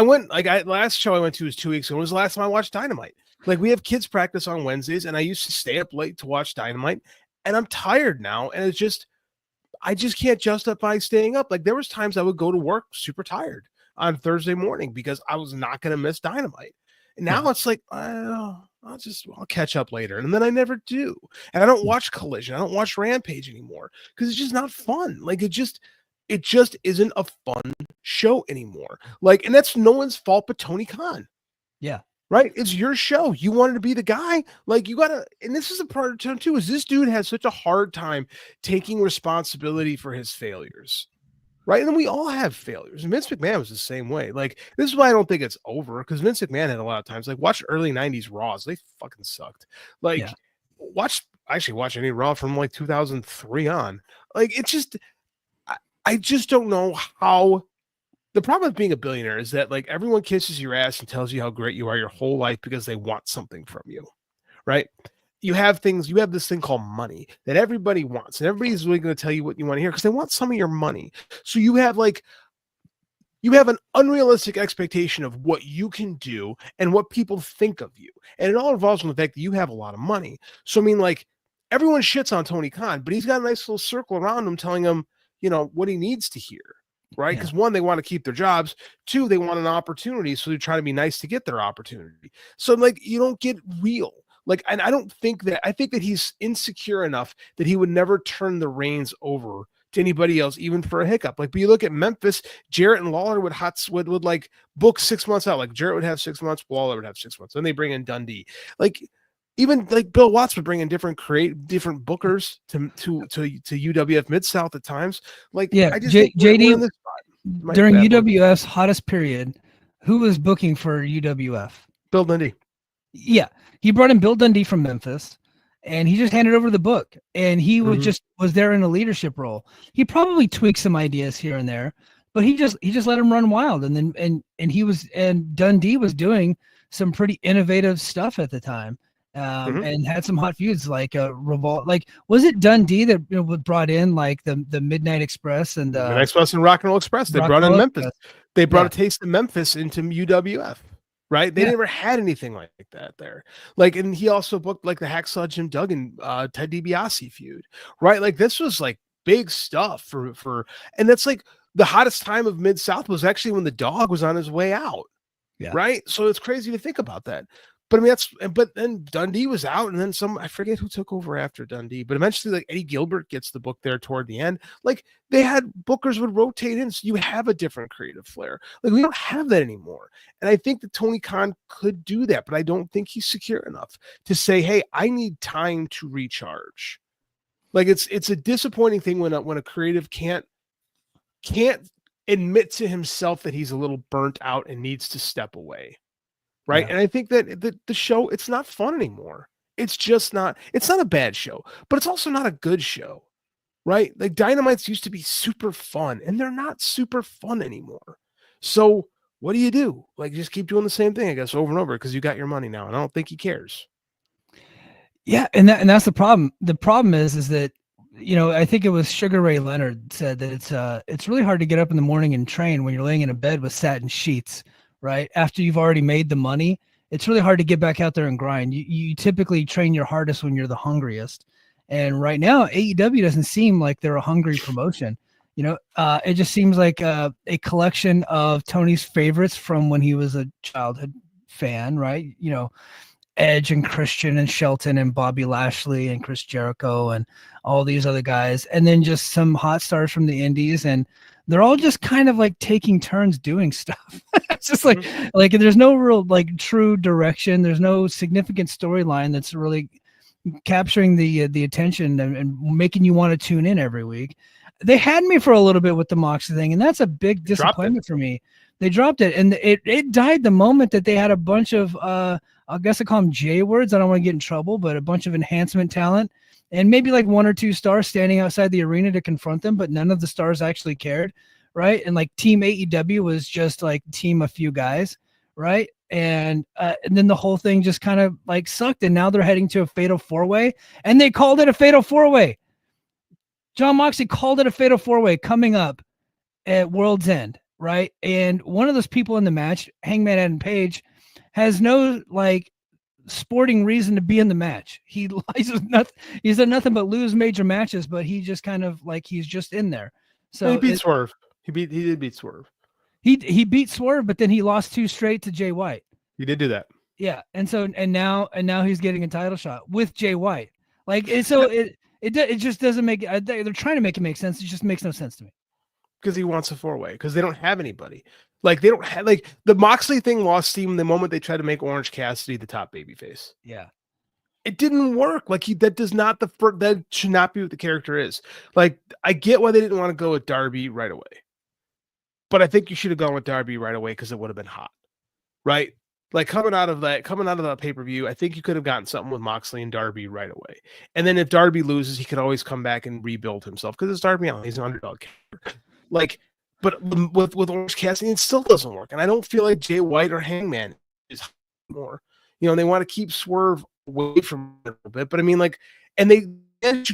last show I went to was 2 weeks ago. It was the last time I watched Dynamite. Like we have kids practice on Wednesdays and I used to stay up late to watch Dynamite and I'm tired now. And I just can't justify staying up. Like there was times I would go to work super tired on Thursday morning because I was not going to miss Dynamite. And now it's like, I'll catch up later. And then I never do. And I don't watch Collision. I don't watch Rampage anymore because it's just not fun. Like it just isn't a fun show anymore. Like, and that's no one's fault but Tony Khan. Yeah. Right? It's your show. You wanted to be the guy. Like you gotta, and this is a part of it too, is this dude has such a hard time taking responsibility for his failures. Right. And then we all have failures. And Vince McMahon was the same way. Like, this is why I don't think it's over, because Vince McMahon had a lot of times, like, watch early 90s Raws. They fucking sucked. Like, watch any Raw from like 2003 on. Like, it's just, I just don't know how. The problem with being a billionaire is that, like, everyone kisses your ass and tells you how great you are your whole life because they want something from you. Right. You have this thing called money that everybody wants, and everybody's really going to tell you what you want to hear because they want some of your money. So you have an unrealistic expectation of what you can do and what people think of you. And it all revolves on the fact that you have a lot of money. So, I mean, like, everyone shits on Tony Khan, but he's got a nice little circle around him telling him, you know, what he needs to hear. Right. Because one, they want to keep their jobs. Two, they want an opportunity. So they try to be nice to get their opportunity. So, like, you don't get real. Like, and I think that he's insecure enough that he would never turn the reins over to anybody else, even for a hiccup. Like, but you look at Memphis, Jarrett and Lawler would like book 6 months out. Like Jarrett would have 6 months, Lawler would have 6 months. Then they bring in Dundee. Like, even like Bill Watts would bring in different bookers to UWF Mid-South at times. Like, yeah, I just JD during UWF's hottest period, who was booking for UWF? Bill Dundee. Yeah, he brought in Bill Dundee from Memphis, and he just handed over the book, and he was there in a leadership role. He probably tweaked some ideas here and there, but he just let him run wild, and then and Dundee was doing some pretty innovative stuff at the time, and had some hot feuds like Revolt. Like, was it Dundee that brought in like the Midnight Express and Midnight Express and Rock and Roll Express? They brought in Memphis. They brought a taste of Memphis into UWF. Right? They never had anything like that there. Like, and he also booked like the Hacksaw Jim Duggan, Ted DiBiase feud, right? Like, this was like big stuff for, and that's like the hottest time of Mid-South was actually when the Dog was on his way out. Yeah. Right. So it's crazy to think about that. But I mean, but then Dundee was out, and then I forget who took over after Dundee, but eventually like Eddie Gilbert gets the book there toward the end. Like, they had bookers would rotate in, so you have a different creative flair. Like, we don't have that anymore. And I think that Tony Khan could do that, but I don't think he's secure enough to say, hey, I need time to recharge. Like, it's a disappointing thing when a creative can't admit to himself that he's a little burnt out and needs to step away. Right. Yeah. And I think that the show, it's not fun anymore. It's not a bad show, but it's also not a good show. Right. Like, Dynamites used to be super fun, and they're not super fun anymore. So what do you do? Like, just keep doing the same thing, I guess, over and over, because you got your money now, and I don't think he cares. Yeah. And that's the problem. The problem is that, you know, I think it was Sugar Ray Leonard said that it's really hard to get up in the morning and train when you're laying in a bed with satin sheets. Right after you've already made the money, it's really hard to get back out there and grind. You typically train your hardest when you're the hungriest. And right now, AEW doesn't seem like they're a hungry promotion. It just seems like a collection of Tony's favorites from when he was a childhood fan, right? Edge and Christian and Shelton and Bobby Lashley and Chris Jericho and all these other guys, and then just some hot stars from the indies, and they're all just kind of like taking turns doing stuff. It's just like there's no real like true direction. There's no significant storyline that's really capturing the attention and making you want to tune in every week. They had me for a little bit with the Moxley thing, and that's a big disappointment for me. They dropped it, and it died the moment that they had a bunch of I guess I call them J words. I don't want to get in trouble, but a bunch of enhancement talent and maybe like 1 or 2 stars standing outside the arena to confront them, but none of the stars actually cared, right? And like Team AEW was just like team a few guys, right? And then the whole thing just kind of like sucked, and now they're heading to a fatal 4-way, and they called it a fatal 4-way. Jon Moxley called it a fatal 4-way coming up at World's End, right? And one of those people in the match, Hangman Adam Page, has no like sporting reason to be in the match. He's done nothing but lose major matches, but he just kind of like he's just in there. So he beat Swerve. He did beat Swerve. He beat Swerve, but then he lost 2 straight to Jay White. He did do that. Yeah, and now he's getting a title shot with Jay White. Like it just doesn't make it. They're trying to make it make sense. It just makes no sense to me. Because he wants a 4-way. Because they don't have anybody. Like they don't have like the Moxley thing lost steam the moment they tried to make Orange Cassidy the top babyface. Yeah, it didn't work. Like that should not be what the character is. Like I get why they didn't want to go with Darby right away, but I think you should have gone with Darby right away because it would have been hot, right? Like coming out of that pay-per-view, I think you could have gotten something with Moxley and Darby right away. And then if Darby loses, he could always come back and rebuild himself because it's Darby Allin. He's an underdog character. Like. But with Orange Cassidy, it still doesn't work. And I don't feel like Jay White or Hangman is more. They want to keep Swerve away from it a little bit. But I mean, like, and they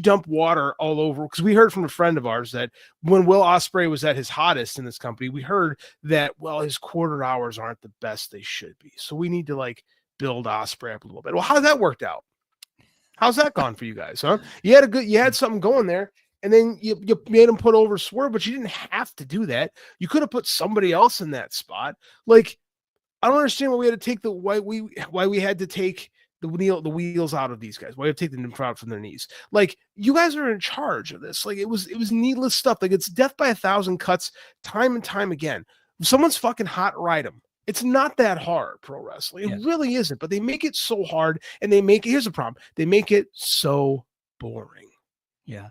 dump water all over. Because we heard from a friend of ours that when Will Ospreay was at his hottest in this company, we heard that, well, his quarter hours aren't the best they should be. So we need to, like, build Ospreay up a little bit. Well, how's that worked out? How's that gone for you guys, huh? You had something going there. And then you made him put over Swerve, but you didn't have to do that. You could have put somebody else in that spot. Like, I don't understand why we had to take why we had to take the wheels out of these guys. Why we had to take them out from their knees. Like, you guys are in charge of this. Like, it was needless stuff. Like, it's death by 1,000 cuts time and time again. If someone's fucking hot, ride them. It's not that hard, pro wrestling. It really isn't. But they make it so hard, and here's the problem. They make it so boring. Yeah.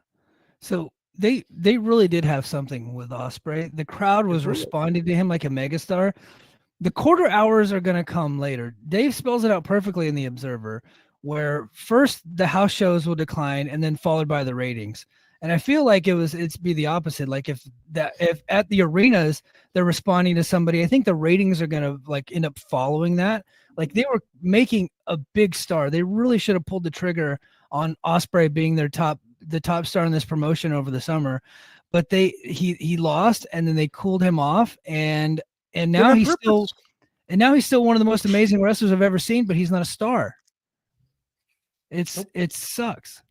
So they really did have something with Ospreay. The crowd was responding to him like a megastar. The quarter hours are going to come later. Dave spells it out perfectly in The Observer, where first the house shows will decline and then followed by the ratings. And I feel like it's be the opposite. Like if at the arenas they're responding to somebody, I think the ratings are going to like end up following that. Like they were making a big star. They really should have pulled the trigger on Ospreay being the top star in this promotion over the summer, but he lost, and then they cooled him off, and now he's still one of the most amazing wrestlers I've ever seen, but he's not a star. It sucks.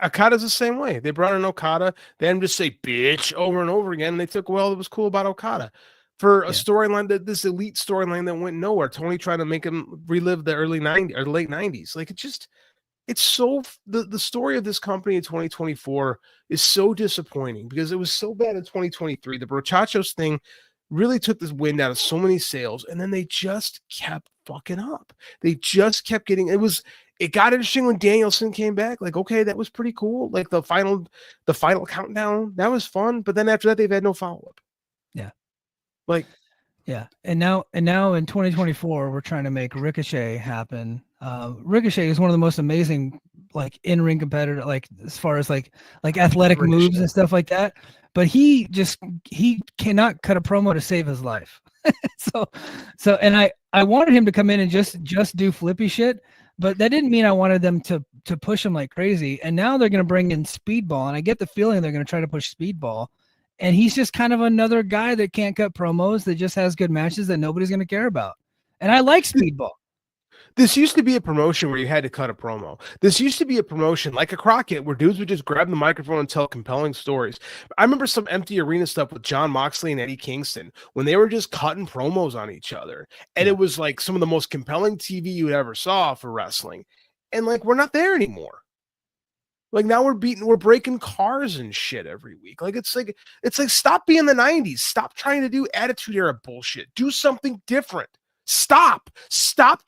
Okada's the same way. They brought in Okada, they had him just say bitch over and over again, and they took that was cool about Okada. For a storyline this elite storyline that went nowhere, Tony trying to make him relive the early 90s or late 90s. Like it's so the story of this company in 2024 is so disappointing because it was so bad in 2023. The Brochachos thing really took this wind out of so many sails, and then they just kept fucking up. They just kept getting it got interesting when Danielson came back. Like, okay, that was pretty cool. Like the final countdown, that was fun. But then after that, they've had no follow-up. Yeah. Like, yeah. And now in 2024, we're trying to make Ricochet happen. Ricochet is one of the most amazing, like in-ring competitor, like as far as like athletic moves and stuff like that. But he cannot cut a promo to save his life. so, and I wanted him to come in and just do flippy shit, but that didn't mean I wanted them to push him like crazy. And now they're going to bring in Speedball, and I get the feeling they're going to try to push Speedball. And he's just kind of another guy that can't cut promos, that just has good matches that nobody's going to care about. And I like Speedball. This used to be a promotion where you had to cut a promo. This used to be a promotion like a Crockett where dudes would just grab the microphone and tell compelling stories. I remember some empty arena stuff with John Moxley and Eddie Kingston when they were just cutting promos on each other. And it was like some of the most compelling TV you ever saw for wrestling. And like, we're not there anymore. Like now we're breaking cars and shit every week. Like it's like stop being the 90s. Stop trying to do attitude era bullshit. Do something different. Stop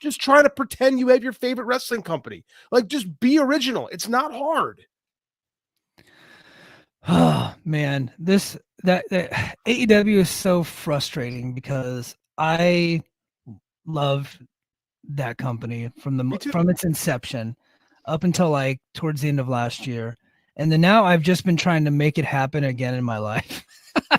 just trying to pretend you have your favorite wrestling company. Like just be original. It's not hard. Oh man, that AEW is so frustrating because I love that company from its inception up until like towards the end of last year. And then now I've just been trying to make it happen again in my life. I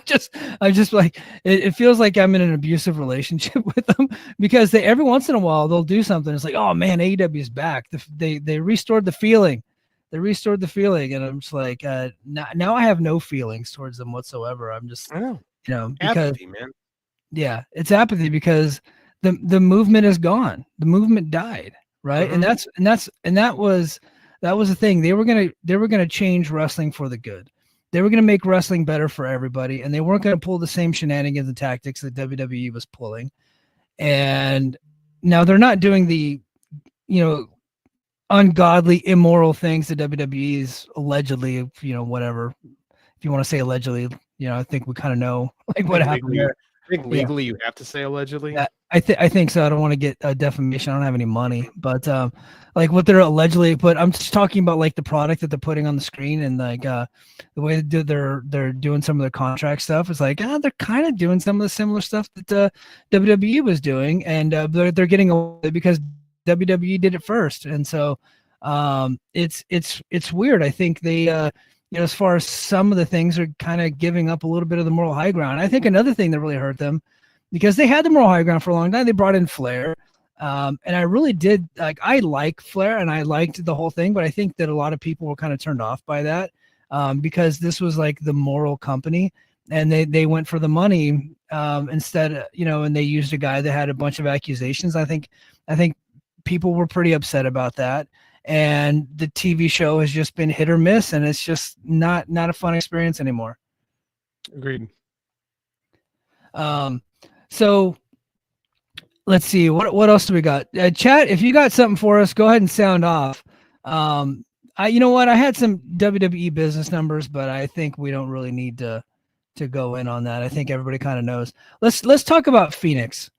just like, it feels like I'm in an abusive relationship with them because every once in a while they'll do something. It's like, oh man, AEW is back. They restored the feeling. They restored the feeling. And I'm just like, now I have no feelings towards them whatsoever. I'm just, because apathy, man. Yeah, it's apathy because the movement is gone. The movement died. Right. Mm-hmm. And that was the thing. They were gonna change wrestling for the good. They were gonna make wrestling better for everybody, and they weren't gonna pull the same shenanigans and tactics that WWE was pulling. And now they're not doing the, ungodly, immoral things that WWE is allegedly, whatever. If you want to say allegedly, I think we kind of know like what happened there. I think legally you have to say allegedly. Yeah, I think so. I don't want to get defamation. I don't have any money, but like what they're allegedly put. I'm just talking about like the product that they're putting on the screen and like the way they're doing some of their contract stuff. It's like they're kind of doing some of the similar stuff that WWE was doing, and they're getting away because WWE did it first, and so it's weird. I think they. As far as some of the things are kind of giving up a little bit of the moral high ground. I think another thing that really hurt them, because they had the moral high ground for a long time, they brought in Flair. And I really did I like Flair and I liked the whole thing, but I think that a lot of people were kind of turned off by that because this was like the moral company and they went for the money instead, and they used a guy that had a bunch of accusations. I think people were pretty upset about that. And the TV show has just been hit or miss, and it's just not a fun experience anymore. Agreed. So let's see what else do we got? Chat, if you got something for us, go ahead and sound off. You know what? I had some WWE business numbers, but I think we don't really need to go in on that. I think everybody kind of knows. Let's talk about Phoenix.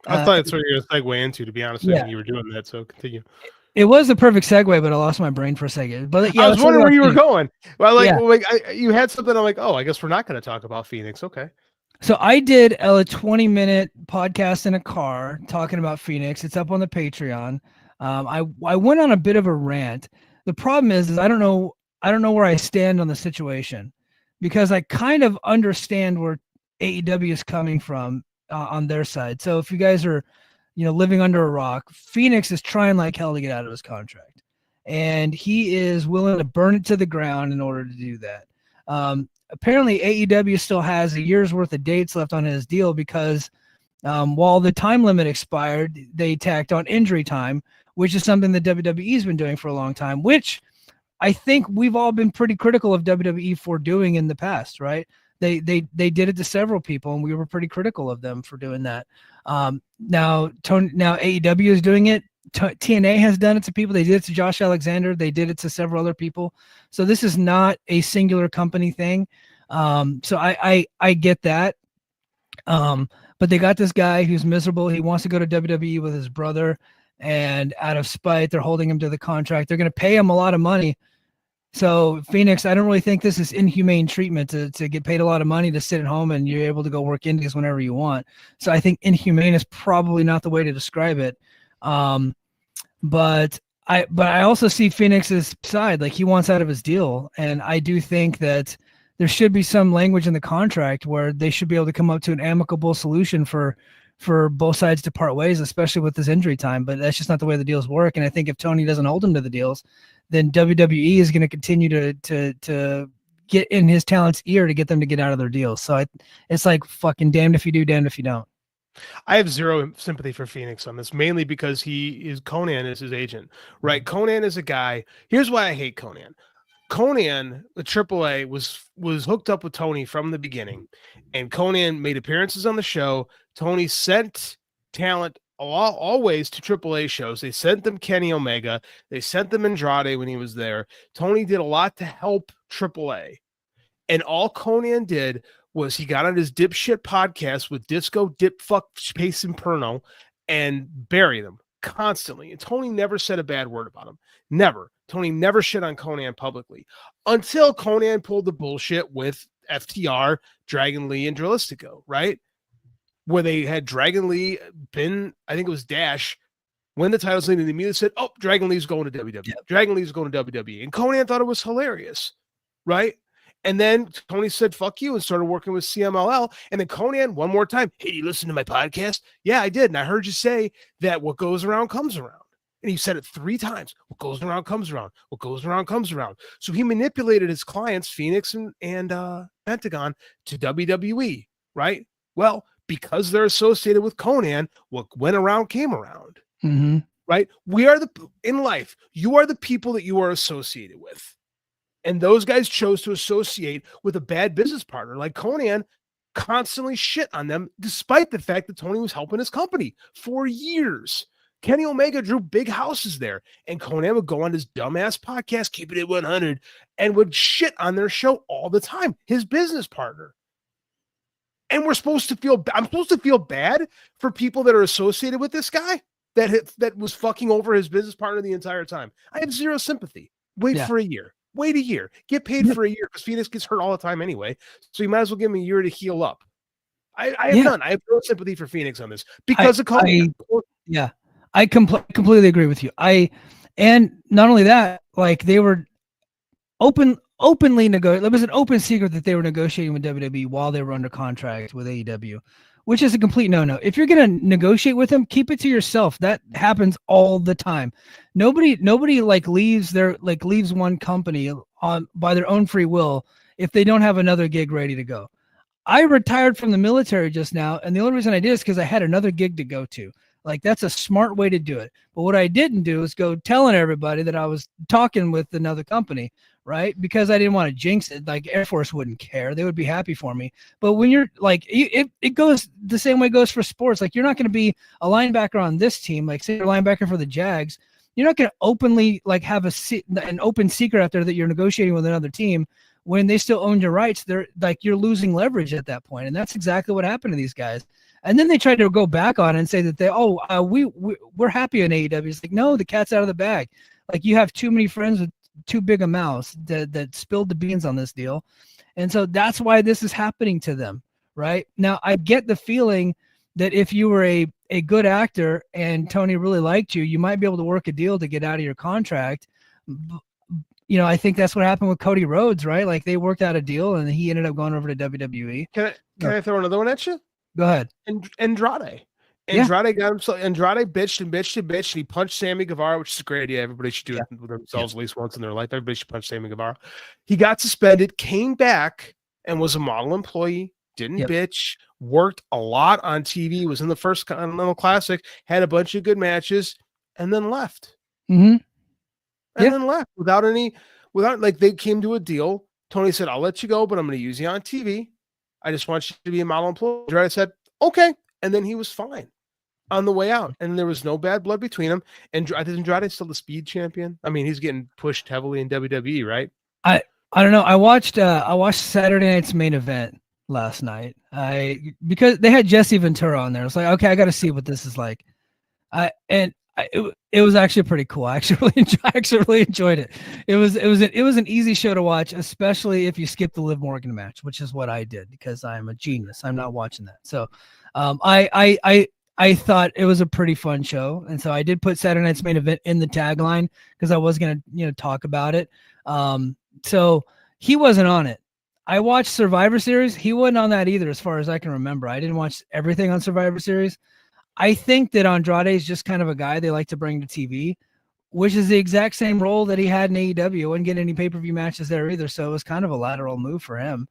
I thought that's what you were going to segue into. To be honest, with you were doing that. So continue. It was the perfect segue, but I lost my brain for a second. But I was wondering where you were going. Well, you had something. I'm like, oh, I guess we're not going to talk about Phoenix. Okay. So I did a 20-minute podcast in a car talking about Phoenix. It's up on the Patreon. I went on a bit of a rant. The problem is I don't know where I stand on the situation because I kind of understand where AEW is coming from on their side. So if you guys are living under a rock, Phoenix is trying like hell to get out of his contract. And he is willing to burn it to the ground in order to do that. Apparently, AEW still has a year's worth of dates left on his deal because while the time limit expired, they tacked on injury time, which is something that WWE has been doing for a long time, which I think we've all been pretty critical of WWE for doing in the past, right? They did it to several people, and we were pretty critical of them for doing that. Now AEW is doing it. TNA has done it to people. They did it to Josh Alexander. They did it to several other people. So this is not a singular company thing. So I get that. But they got this guy who's miserable. He wants to go to WWE with his brother, and out of spite, they're holding him to the contract. They're going to pay him a lot of money. So Phoenix, I don't really think this is inhumane treatment to get paid a lot of money to sit at home and you're able to go work indies whenever you want. So I think inhumane is probably not the way to describe it. But I also see Phoenix's side, like he wants out of his deal. And I do think that there should be some language in the contract where they should be able to come up to an amicable solution for both sides to part ways, especially with this injury time. But that's just not the way the deals work. And I think if Tony doesn't hold him to the deals, then WWE is going to continue to get in his talent's ear to get them to get out of their deals. So it's like fucking damned if you do, damned if you don't. I have zero sympathy for Phoenix on this, mainly because Conan is his agent, right? Conan is a guy. Here's why I hate Conan. Conan, the AAA, was hooked up with Tony from the beginning, and Conan made appearances on the show. Tony sent talent always to AAA shows. They sent them Kenny Omega. They sent them Andrade when he was there. Tony did a lot to help AAA, and all Conan did was he got on his dipshit podcast with Disco, Dip, Fuck, Space, and Perno and bury them constantly. And Tony never said a bad word about him. Never. Tony never shit on Conan publicly until Conan pulled the bullshit with FTR, Dragon Lee, and Drillistico, right? Where they had Dragon Lee I think it was Dash, win the titles, and they immediately said, oh, Dragon Lee's going to WWE. Yep. Dragon Lee's going to WWE. And Conan thought it was hilarious, right? And then Tony said, fuck you, and started working with CMLL. And then Conan, one more time, hey, you listen to my podcast? Yeah, I did. And I heard you say that what goes around comes around. And he said it 3 times. What goes around comes around. What goes around comes around. So he manipulated his clients, Phoenix and Pentagon, to WWE, right? Well, because they're associated with Conan, what went around came around, right? In life, you are the people that you are associated with. And those guys chose to associate with a bad business partner. Like Conan constantly shit on them, despite the fact that Tony was helping his company for years. Kenny Omega drew big houses there, and Conan would go on his dumbass podcast, Keeping It 100, and would shit on their show all the time, his business partner. And I'm supposed to feel bad for people that are associated with this guy that was fucking over his business partner the entire time. I have zero sympathy. Wait for a year. Wait a year. Get paid for a year, because Phoenix gets hurt all the time anyway. So you might as well give him a year to heal up. I have none. I have no sympathy for Phoenix on this because of Conan. I completely agree with you. And not only that, like they were openly negotiating. It was an open secret that they were negotiating with WWE while they were under contract with AEW, which is a complete no-no. If you're going to negotiate with them, keep it to yourself. That happens all the time. Nobody leaves one company by their own free will if they don't have another gig ready to go. I retired from the military just now, and the only reason I did is because I had another gig to go to. Like, that's a smart way to do it. But what I didn't do is go telling everybody that I was talking with another company, right? Because I didn't want to jinx it. Like, Air Force wouldn't care. They would be happy for me. But when you're like, it goes the same way it goes for sports. Like, you're not going to be a linebacker on this team. Like, say you're a linebacker for the Jags. You're not going to openly like have an open secret out there that you're negotiating with another team when they still own your rights. They're like, you're losing leverage at that point. And that's exactly what happened to these guys. And then they tried to go back on it and say that we're happy in AEW. It's like, no, the cat's out of the bag. Like, you have too many friends with too big a mouth that spilled the beans on this deal. And so that's why this is happening to them, right? Now, I get the feeling that if you were a good actor and Tony really liked you, you might be able to work a deal to get out of your contract. You know, I think that's what happened with Cody Rhodes, right? Like, they worked out a deal and he ended up going over to WWE. Can I throw another one at you? Go ahead. Andrade got himself. Andrade bitched and he punched Sammy Guevara, which is a great idea. Everybody should do it with themselves at least once in their life. Everybody should punch Sammy Guevara. He got suspended, came back, and was a model employee. Didn't bitch. Worked a lot on TV. Was in the first Continental Classic. Had a bunch of good matches, and then left. And then left without like, they came to a deal. Tony said, "I'll let you go, but I'm going to use you on TV. I just want you to be a model employee." Andrade said, "Okay." And then he was fine on the way out. And there was no bad blood between them. And is Andrade still the speed champion? I mean, he's getting pushed heavily in WWE, right? I don't know. I watched Saturday night's main event last night. Because they had Jesse Ventura on there. I was like, okay, I got to see what this is like. It was actually pretty cool. I actually really enjoyed it. It was an easy show to watch, especially if you skip the Liv Morgan match, which is what I did because I'm a genius. I'm not watching that. So I thought it was a pretty fun show, and so I did put Saturday night's main event in the tagline because I was gonna talk about it. So he wasn't on it. I watched Survivor Series. He wasn't on that either, as far as I can remember. I didn't watch everything on Survivor Series. I think that Andrade is just kind of a guy they like to bring to TV, which is the exact same role that he had in AEW. Wouldn't get any pay-per-view matches there either, so it was kind of a lateral move for him.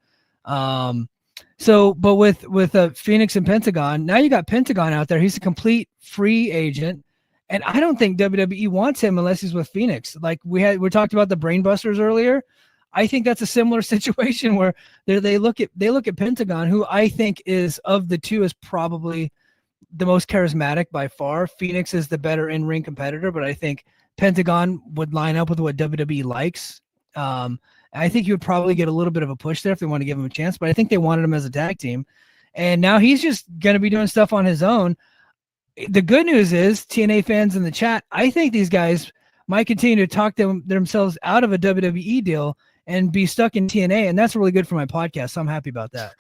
So, but with Phoenix and Pentagon, now you got Pentagon out there. He's a complete free agent, and I don't think WWE wants him unless he's with Phoenix. Like we talked about the Brainbusters earlier. I think that's a similar situation where they look at Pentagon, who I think is of the two is probably the most charismatic by far. Phoenix is the better in-ring competitor, but I think Pentagon would line up with what WWE likes. I think he would probably get a little bit of a push there if they want to give him a chance, but I think they wanted him as a tag team. And now he's just going to be doing stuff on his own. The good news is, TNA fans in the chat, I think these guys might continue to talk themselves out of a WWE deal and be stuck in TNA, and that's really good for my podcast, so I'm happy about that.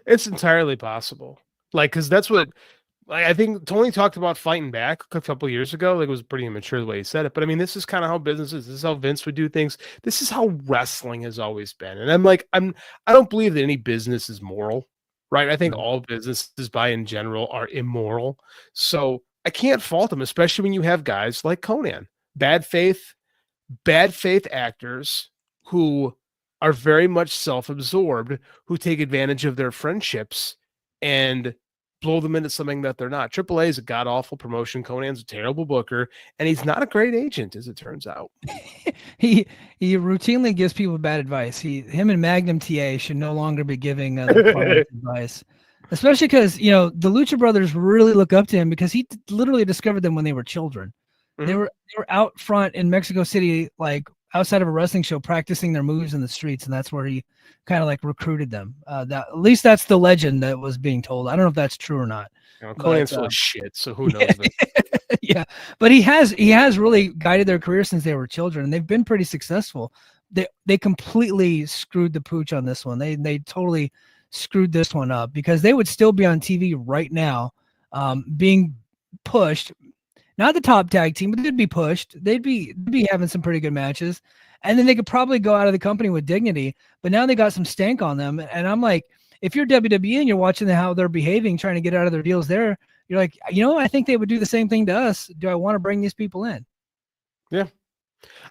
It's entirely possible. Like, because that's what I think Tony talked about fighting back a couple of years ago. Like, it was pretty immature the way he said it. But I mean, this is kind of how business is. This is how Vince would do things. This is how wrestling has always been. And I don't believe that any business is moral, right? I think all businesses by in general are immoral. So I can't fault them, especially when you have guys like Conan, bad faith actors who are very much self-absorbed, who take advantage of their friendships and blow them into something that they're not. AAA is a god-awful promotion. Conan's a terrible booker, and he's not a great agent, as it turns out. He routinely gives people bad advice. Him and Magnum TA should no longer be giving advice, especially because the Lucha Brothers really look up to him because he literally discovered them when they were children. Mm-hmm. They were out front in Mexico City, like outside of a wrestling show, practicing their moves in the streets, and that's where he kind of like recruited them. At least that's the legend that was being told. I don't know if that's true or not. Conan's full of shit, so who knows? Yeah, but he has really guided their career since they were children, and they've been pretty successful. They completely screwed the pooch on this one. They totally screwed this one up because they would still be on TV right now, being pushed. Not the top tag team, but they'd be pushed. They'd be having some pretty good matches. And then they could probably go out of the company with dignity. But now they got some stank on them. And I'm like, if you're WWE and you're watching how they're behaving, trying to get out of their deals there, you're like, I think they would do the same thing to us. Do I want to bring these people in? Yeah.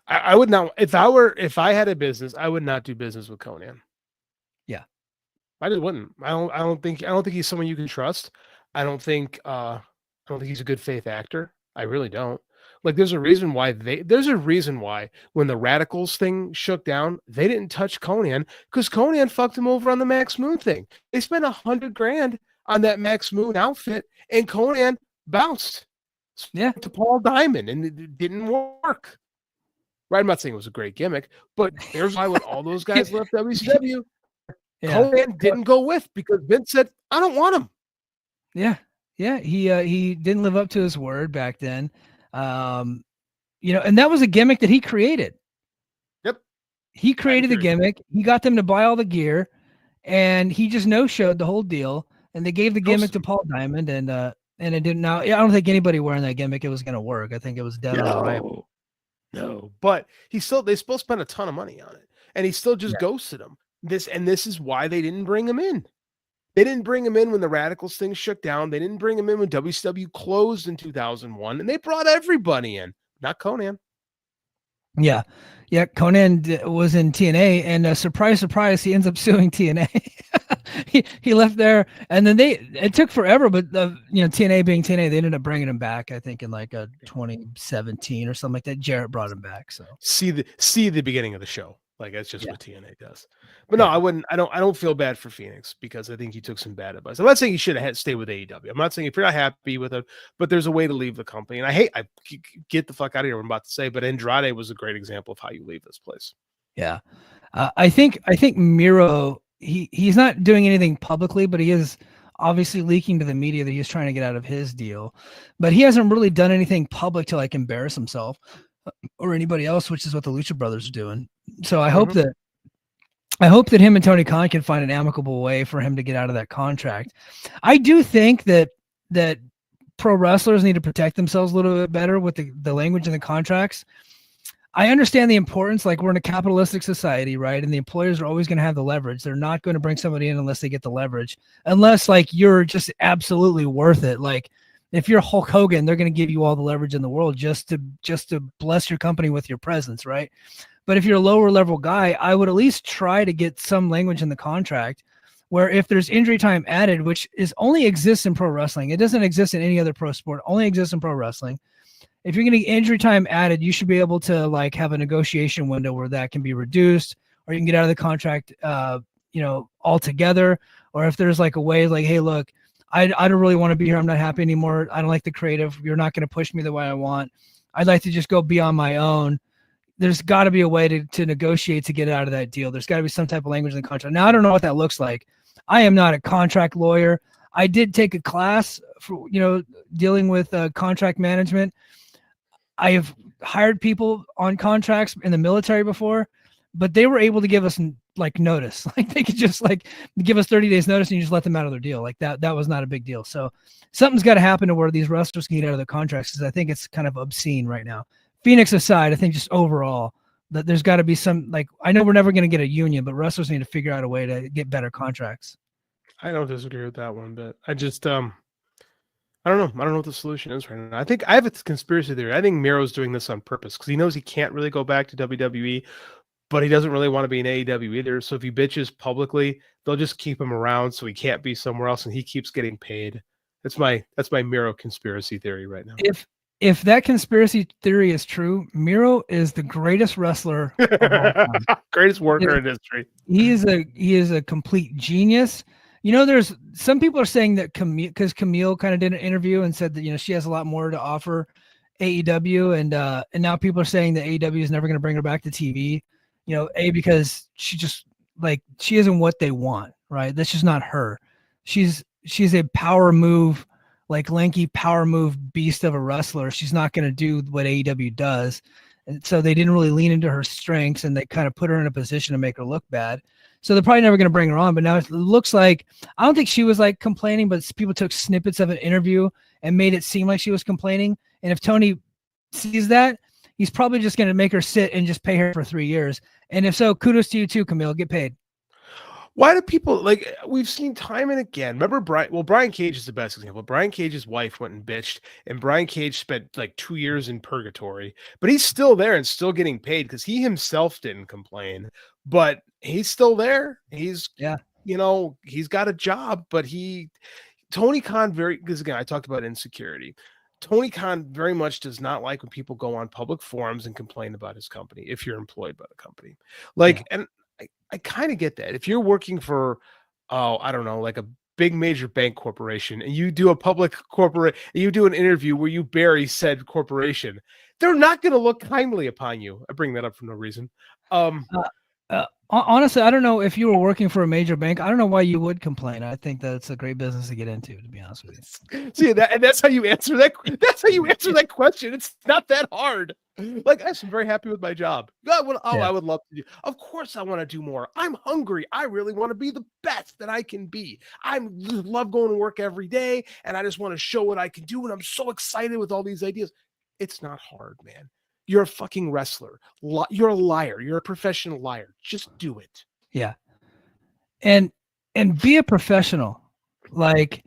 I would not. If I had a business, I would not do business with Conan. Yeah. I just wouldn't. I don't think he's someone you can trust. I don't think he's a good faith actor. I really don't. Like, there's a reason why when the Radicals thing shook down, they didn't touch Conan because Conan fucked him over on the Max Moon thing. They spent $100,000 on that Max Moon outfit, and Conan bounced to Paul Diamond, and it didn't work. Right? I'm not saying it was a great gimmick, but there's why when all those guys left WCW, Conan didn't go with because Vince said, I don't want him. Yeah. Yeah, he didn't live up to his word back then, and that was a gimmick that he created. Yep, he created the gimmick. He got them to buy all the gear, and he just no-showed the whole deal. And they gave the gimmick to Paul Diamond, and it didn't. Now, I don't think anybody wearing that gimmick it was going to work. I think it was dead on arrival. No, but they still spent a ton of money on it, and he still just ghosted them. This is why they didn't bring him in. They didn't bring him in when the Radicals thing shook down. They didn't bring him in when WCW closed in 2001, and they brought everybody in, not Conan. Yeah. Conan was in TNA, and surprise, surprise, he ends up suing TNA. he left there, and then it took forever, but TNA being TNA, they ended up bringing him back. I think in like 2017 or something like that. Jarrett brought him back. So see the beginning of the show. Like, that's just what TNA does. But no, I wouldn't. I don't feel bad for Phoenix because I think he took some bad advice. I'm not saying he should have stayed with AEW. I'm not saying if you're not happy with it, but there's a way to leave the company. And I get the fuck out of here. I'm about to say, but Andrade was a great example of how you leave this place. Yeah, I think Miro. He's not doing anything publicly, but he is obviously leaking to the media that he's trying to get out of his deal. But he hasn't really done anything public to like embarrass himself or anybody else, which is what the Lucha Brothers are doing. So I hope that him and Tony Khan can find an amicable way for him to get out of that contract. I do think that pro wrestlers need to protect themselves a little bit better with the language in the contracts. I understand the importance, like we're in a capitalistic society, right? And the employers are always going to have the leverage. They're not going to bring somebody in unless they get the leverage, unless like you're just absolutely worth it. Like if you're Hulk Hogan, they're going to give you all the leverage in the world just to bless your company with your presence, right? But if you're a lower level guy, I would at least try to get some language in the contract where if there's injury time added, which is only exists in pro wrestling, it doesn't exist in any other pro sport, only exists in pro wrestling. If you're getting injury time added, you should be able to like have a negotiation window where that can be reduced, or you can get out of the contract, altogether. Or if there's like a way like, hey, look, I don't really want to be here. I'm not happy anymore. I don't like the creative. You're not going to push me the way I want. I'd like to just go be on my own. There's got to be a way to negotiate to get out of that deal. There's got to be some type of language in the contract. Now, I don't know what that looks like. I am not a contract lawyer. I did take a class for, dealing with contract management. I have hired people on contracts in the military before, but they were able to give us like notice. Like they could just like give us 30 days notice and you just let them out of their deal. Like that was not a big deal. So something's got to happen to where these wrestlers can get out of their contracts, because I think it's kind of obscene right now. Phoenix aside, I think just overall that there's got to be some, like, I know we're never going to get a union, but wrestlers need to figure out a way to get better contracts. I don't disagree with that one, but I just, I don't know. I don't know what the solution is right now. I think I have a conspiracy theory. I think Miro's doing this on purpose because he knows he can't really go back to WWE, but he doesn't really want to be in AEW either. So if he bitches publicly, they'll just keep him around so he can't be somewhere else and he keeps getting paid. That's my Miro conspiracy theory right now. If that conspiracy theory is true, Miro is the greatest wrestler of all time. Greatest worker in history. He is a complete genius. There's some people are saying that because Camille kind of did an interview and said that, she has a lot more to offer AEW. And now people are saying that AEW is never going to bring her back to TV, because she isn't what they want, right? That's just not her. She's a power move, like lanky power move beast of a wrestler. She's not going to do what AEW does. And so they didn't really lean into her strengths, and they kind of put her in a position to make her look bad. So they're probably never going to bring her on. But now it looks like, I don't think she was like complaining, but people took snippets of an interview and made it seem like she was complaining. And if Tony sees that, he's probably just going to make her sit and just pay her for 3 years. And if so, kudos to you too, Camille. Get paid. Why do people, like, we've seen time and again, remember Brian Cage is the best example. Brian Cage's wife went and bitched, and Brian Cage spent like 2 years in purgatory, but he's still there and still getting paid because he himself didn't complain, but he's still there. He's got a job, but Tony Khan because again, I talked about insecurity. Tony Khan very much does not like when people go on public forums and complain about his company if you're employed by the company. And I kind of get that. If you're working for, I don't know, like a big major bank corporation, and you do a public corporate, you do an interview where you bury said corporation, they're not going to look kindly upon you. I bring that up for no reason. Honestly, I don't know if you were working for a major bank. I don't know why you would complain. I think that's a great business to get into, to be honest with you. See, that's how you answer that. That's how you answer that question. It's not that hard. Like, I'm very happy with my job. I would love to do. Of course, I want to do more. I'm hungry. I really want to be the best that I can be. I love going to work every day, and I just want to show what I can do. And I'm so excited with all these ideas. It's not hard, man. You're a fucking wrestler. You're a liar. You're a professional liar. Just do it. Yeah. And be a professional. Like,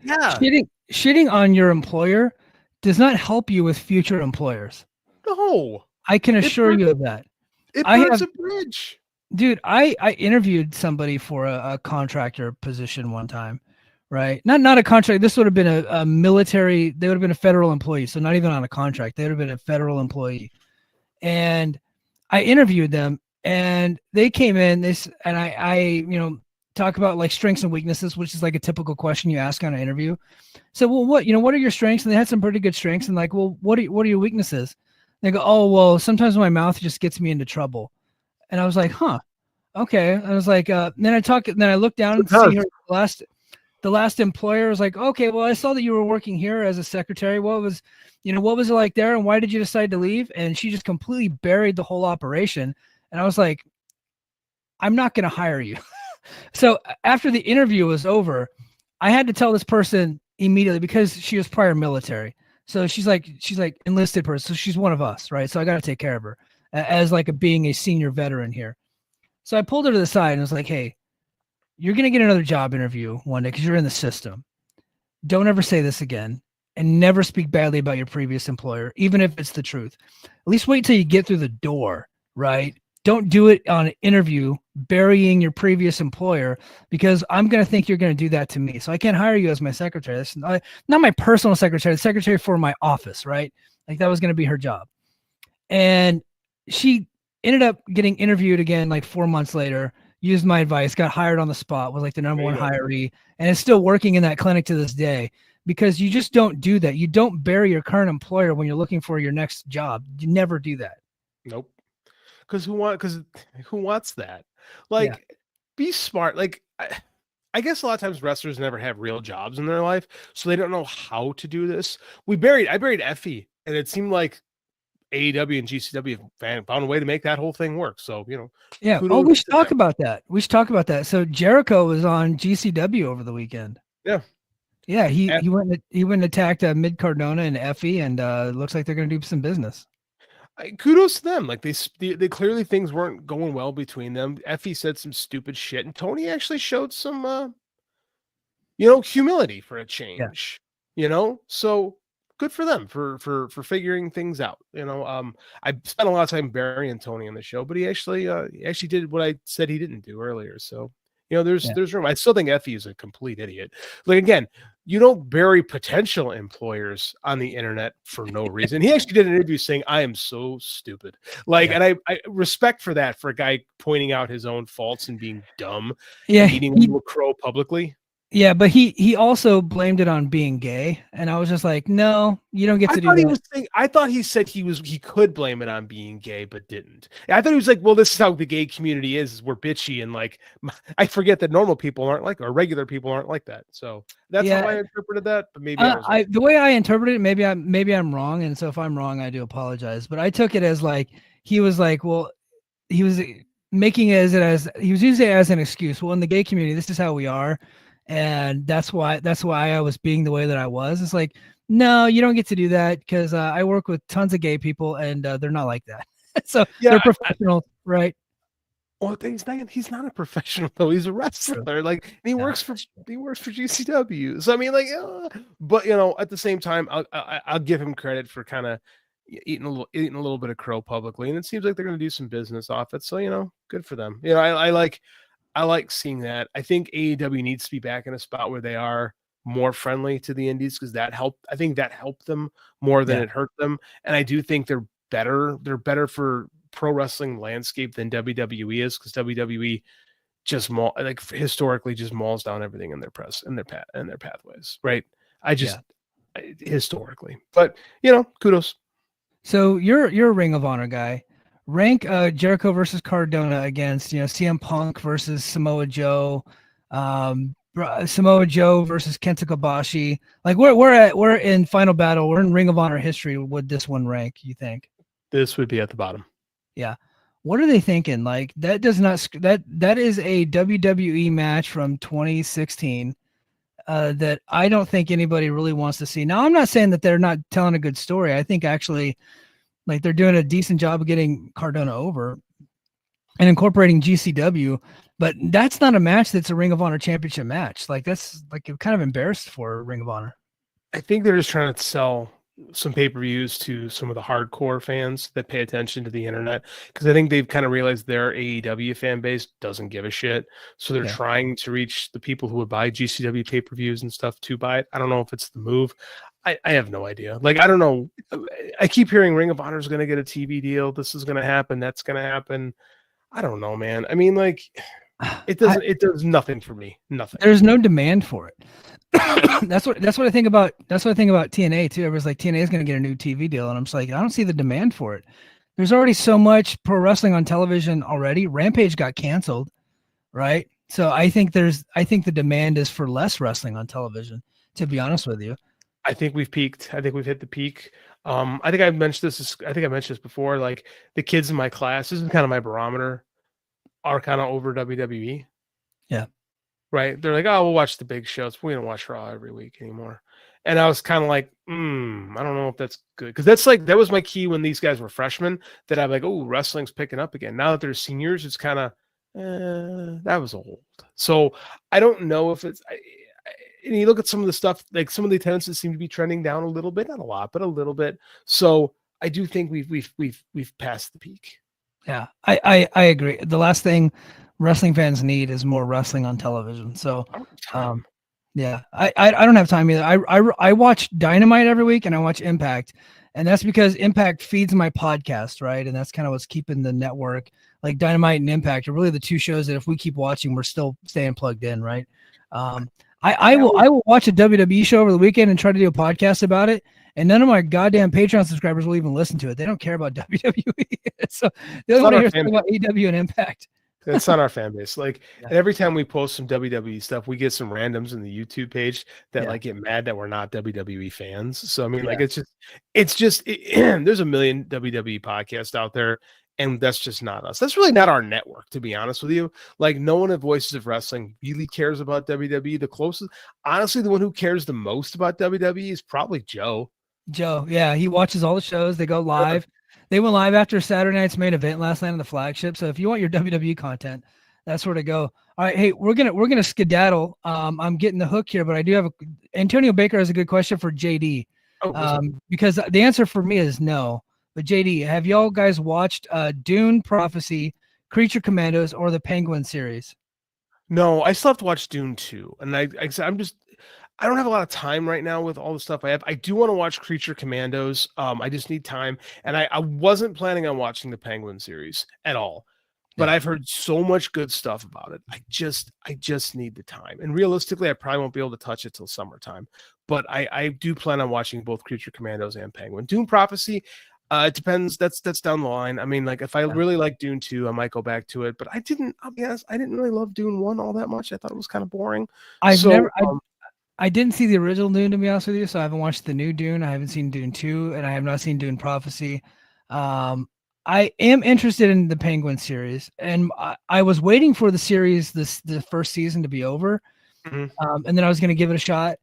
shitting on your employer does not help you with future employers. No. I can assure you of that. It burns a bridge. Dude, I interviewed somebody for a contractor position one time, right? Not a contract. This would have been a military. They would have been a federal employee. So not even on a contract. They would have been a federal employee. And I interviewed them, and they came in and I talk about like strengths and weaknesses, which is like a typical question you ask on an interview. So, well, what are your strengths? And they had some pretty good strengths. And like, well, what are your weaknesses? And they go, oh, well, sometimes my mouth just gets me into trouble. And I was like, huh, okay. I was like, then I looked down and see her the last employer was like, okay, well, I saw that you were working here as a secretary. What was it like there? And why did you decide to leave? And she just completely buried the whole operation. And I was like, I'm not going to hire you. So after the interview was over, I had to tell this person immediately because she was prior military. So she's like enlisted person. So she's one of us, right? So I got to take care of her as like being a senior veteran here. So I pulled her to the side and was like, hey, you're going to get another job interview one day because you're in the system. Don't ever say this again, and never speak badly about your previous employer, even if it's the truth. At least wait till you get through the door, right? don't do it on an interview, burying your previous employer, because I'm going to think you're going to do that to me. So I can't hire you as my secretary. That's not my personal secretary, the secretary for my office, right? Like that was going to be her job. And she ended up getting interviewed again like 4 months later, used my advice, got hired on the spot, was like the number one hiree, and is still working in that clinic to this day, because you just don't do that. You don't bury your current employer when you're looking for your next job. You never do that. Nope. Because who wants that? Like, be smart. Like, I guess a lot of times wrestlers never have real jobs in their life, so they don't know how to do this. I buried Effie, and it seemed like AEW and GCW found a way to make that whole thing work. So, yeah. Oh, we should talk about that. So Jericho was on GCW over the weekend. Yeah. Yeah. He went and attacked Mid Cardona and Effie, and looks like they're going to do some business. Kudos to them. Like they clearly things weren't going well between them. Effie said some stupid shit, and Tony actually showed some, humility for a change. So good for them for figuring things out. I spent a lot of time burying Tony on the show, but he actually did what I said he didn't do earlier. So there's room. I still think Effie is a complete idiot. Like, again, you don't bury potential employers on the internet for no reason. He actually did an interview saying, "I am so stupid." Like, and I respect for that, for a guy pointing out his own faults and being dumb. Yeah, and eating little crow publicly. Yeah, but he also blamed it on being gay, and I was just like, no, you don't get to do that. I thought he said he could blame it on being gay, but didn't. I thought he was like, well, this is how the gay community is we're bitchy, and like, I forget that normal people aren't like, or regular people aren't like that. So that's how I interpreted that. But maybe the way I interpreted it, maybe I'm wrong, and so if I'm wrong, I do apologize. But I took it as like he was like, well, he was making it as he was using it as an excuse. Well, in the gay community, this is how we are. And that's why I was being the way that I was. It's like, no, you don't get to do that, because I work with tons of gay people, and they're not like that. So they're professionals, right? Well, he's not a professional though. He's a wrestler. Like, and he works for GCW. So I mean, like, but at the same time, I'll give him credit for kind of eating a little bit of crow publicly, and it seems like they're going to do some business off it. So good for them. I like seeing that. I think AEW needs to be back in a spot where they are more friendly to the indies, because that helped. I think that helped them more than it hurt them. And I do think they're better. They're better for pro wrestling landscape than WWE is, because WWE just historically just mauls down everything in their pathways. Right. Historically, but kudos. So you're a Ring of Honor guy. Rank Jericho versus Cardona against CM Punk versus Samoa Joe, Samoa Joe versus Kenta Kobashi. Like we're in Final Battle. We're in Ring of Honor history. Would this one rank, you think? This would be at the bottom. Yeah. What are they thinking? Like, that does not that is a WWE match from 2016 that I don't think anybody really wants to see. Now, I'm not saying that they're not telling a good story. I think actually, like, they're doing a decent job of getting Cardona over and incorporating GCW, but that's not a match that's a Ring of Honor championship match. Like, that's like kind of embarrassed for Ring of Honor. I think they're just trying to sell some pay-per-views to some of the hardcore fans that pay attention to the internet, because I think they've kind of realized their AEW fan base doesn't give a shit. So they're trying to reach the people who would buy GCW pay-per-views and stuff to buy it. I don't know if it's the move. I have no idea. Like, I don't know. I keep hearing Ring of Honor is going to get a TV deal. This is going to happen. That's going to happen. I don't know, man. I mean, like, it does nothing for me. Nothing. There's no demand for it. That's what I think about. That's what I think about TNA too. Everyone's like, TNA is going to get a new TV deal, and I'm just like, I don't see the demand for it. There's already so much pro wrestling on television already. Rampage got canceled, right? So I think the demand is for less wrestling on television, to be honest with you. I think we've peaked. I think we've hit the peak. I think I mentioned this before. Like, the kids in my class, this is kind of my barometer, are kind of over WWE. Yeah. Right. They're like, oh, we'll watch the big shows. We don't watch Raw every week anymore. And I was kind of like, I don't know if that's good. Because that was my key when these guys were freshmen, that I'm like, oh, wrestling's picking up again. Now that they're seniors, it's kind of, that was old. So I don't know if it's, and you look at some of the stuff, like some of the attendances seem to be trending down a little bit, not a lot, but a little bit. So I do think we've passed the peak. Yeah, I agree. The last thing wrestling fans need is more wrestling on television. So, yeah, I don't have time either. I watch Dynamite every week and I watch Impact, and that's because Impact feeds my podcast, right? And that's kind of what's keeping the network. Like Dynamite and Impact are really the two shows that if we keep watching, we're still staying plugged in, right? I will watch a WWE show over the weekend and try to do a podcast about it. And none of my goddamn Patreon subscribers will even listen to it. They don't care about WWE. So they only want to hear something about AEW and Impact. It's not our fan base. Like, and every time we post some WWE stuff, we get some randoms in the YouTube page that like get mad that we're not WWE fans. So I mean, like, it's just there's a million WWE podcasts out there, and that's just not us. That's really not our network, to be honest with you. Like, no one at Voices of Wrestling really cares about WWE. The closest, honestly, the one who cares the most about WWE is probably Joe. Yeah, he watches all the shows. They go live. They went live after Saturday night's main event last night on the flagship. So if you want your WWE content, that's where to go. All right, hey, we're gonna skedaddle. I'm getting the hook here, but I do have Antonio Baker has a good question for JD. Because the answer for me is no. But JD, have y'all guys watched Dune Prophecy, Creature Commandos, or the Penguin series? No, I still have to watch Dune 2, and I don't have a lot of time right now with all the stuff I have. I do want to watch Creature Commandos. I just need time. And I wasn't planning on watching the Penguin series at all. But I've heard so much good stuff about it. I just need the time. And realistically, I probably won't be able to touch it till summertime. But I do plan on watching both Creature Commandos and Penguin. Dune Prophecy, it depends. That's down the line. I mean, like, if I really like Dune 2, I might go back to it. But I'll be honest, I didn't really love Dune 1 all that much. I thought it was kind of boring. I didn't see the original Dune, to be honest with you, so I haven't watched the new Dune. I haven't seen Dune 2, and I have not seen Dune Prophecy. I am interested in the Penguin series, and I was waiting for the series, the first season, to be over, and then I was going to give it a shot.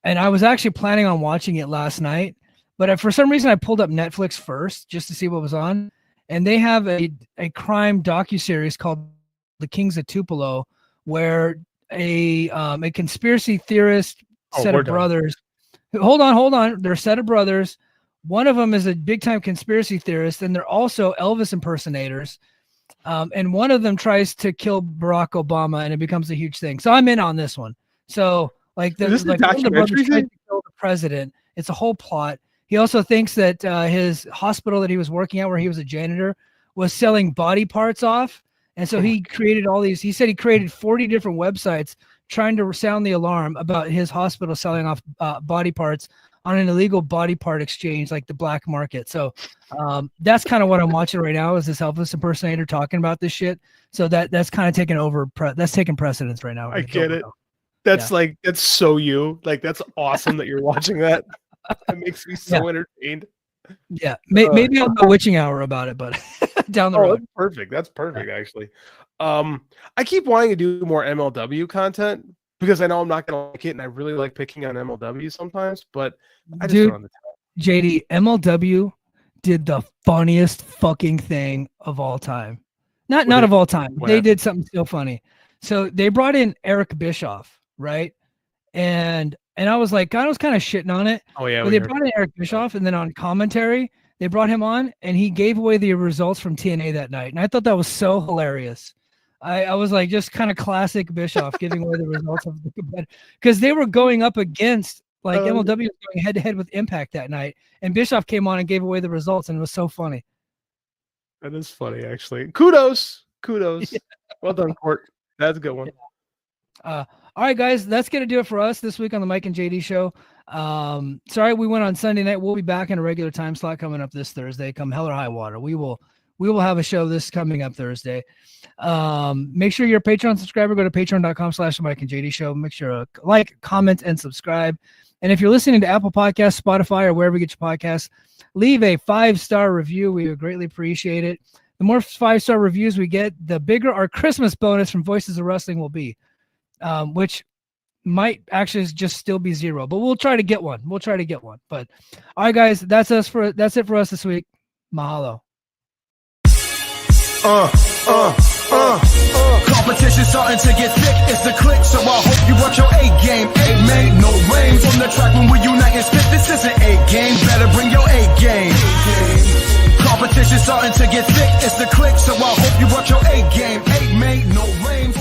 And I was actually planning on watching it last night, but for some reason I pulled up Netflix first just to see what was on, and they have a crime docuseries called The Kings of Tupelo, where a conspiracy theorist set of brothers. Hold on. They're a set of brothers. One of them is a big time conspiracy theorist, and they're also Elvis impersonators. And one of them tries to kill Barack Obama, and it becomes a huge thing. So I'm in on this one. So one of the brothers tries to kill the president. It's a whole plot. He also thinks that his hospital that he was working at, where he was a janitor, was selling body parts off. And so he created all these. He said he created 40 different websites trying to sound the alarm about his hospital selling off body parts on an illegal body part exchange, like the black market. So that's kind of what I'm watching right now, is this Elvis impersonator talking about this shit. So that's kind of taking over. That's taking precedence right now. I get it. That's that's so you. Like, that's awesome that you're watching that. That makes me so entertained. Yeah, maybe I'll do a witching hour about it, but down the road. That's perfect, actually. I keep wanting to do more MLW content because I know I'm not gonna like it, and I really like picking on MLW sometimes, but I just don't have the time. JD, MLW did the funniest fucking thing of all time. Not of all time. They did something so funny. So they brought in Eric Bischoff, right? And I was like, I was kind of shitting on it. Oh yeah. But they brought in Eric Bischoff, and then on commentary, they brought him on, and he gave away the results from TNA that night. And I thought that was so hilarious. I was like, just kind of classic Bischoff giving away the results of the, because they were going up against, like, MLW was going head to head with Impact that night, and Bischoff came on and gave away the results, and it was so funny. That is funny, actually. Kudos. Yeah. Well done, Court. That's a good one. Yeah. All right, guys, that's going to do it for us this week on the Mike and JD show. Sorry we went on Sunday night. We'll be back in a regular time slot coming up this Thursday, come hell or high water. We will have a show this coming up Thursday. Make sure you're a Patreon subscriber. Go to patreon.com/Mike and JD show. Make sure to like, comment, and subscribe. And if you're listening to Apple Podcasts, Spotify, or wherever you get your podcasts, leave a 5-star review. We would greatly appreciate it. The more 5-star reviews we get, the bigger our Christmas bonus from Voices of Wrestling will be. Which might actually just still be 0, but we'll try to get one. But all right, guys, that's it for us this week. Mahalo. Competition starting to get thick, it's the click, so I hope you watch your A game. A made no rain from the track when we unite and spit. This is an A game, better bring your A game. Competition starting to get thick. It's the click, so I hope you brought your A game. 8 made, no rain.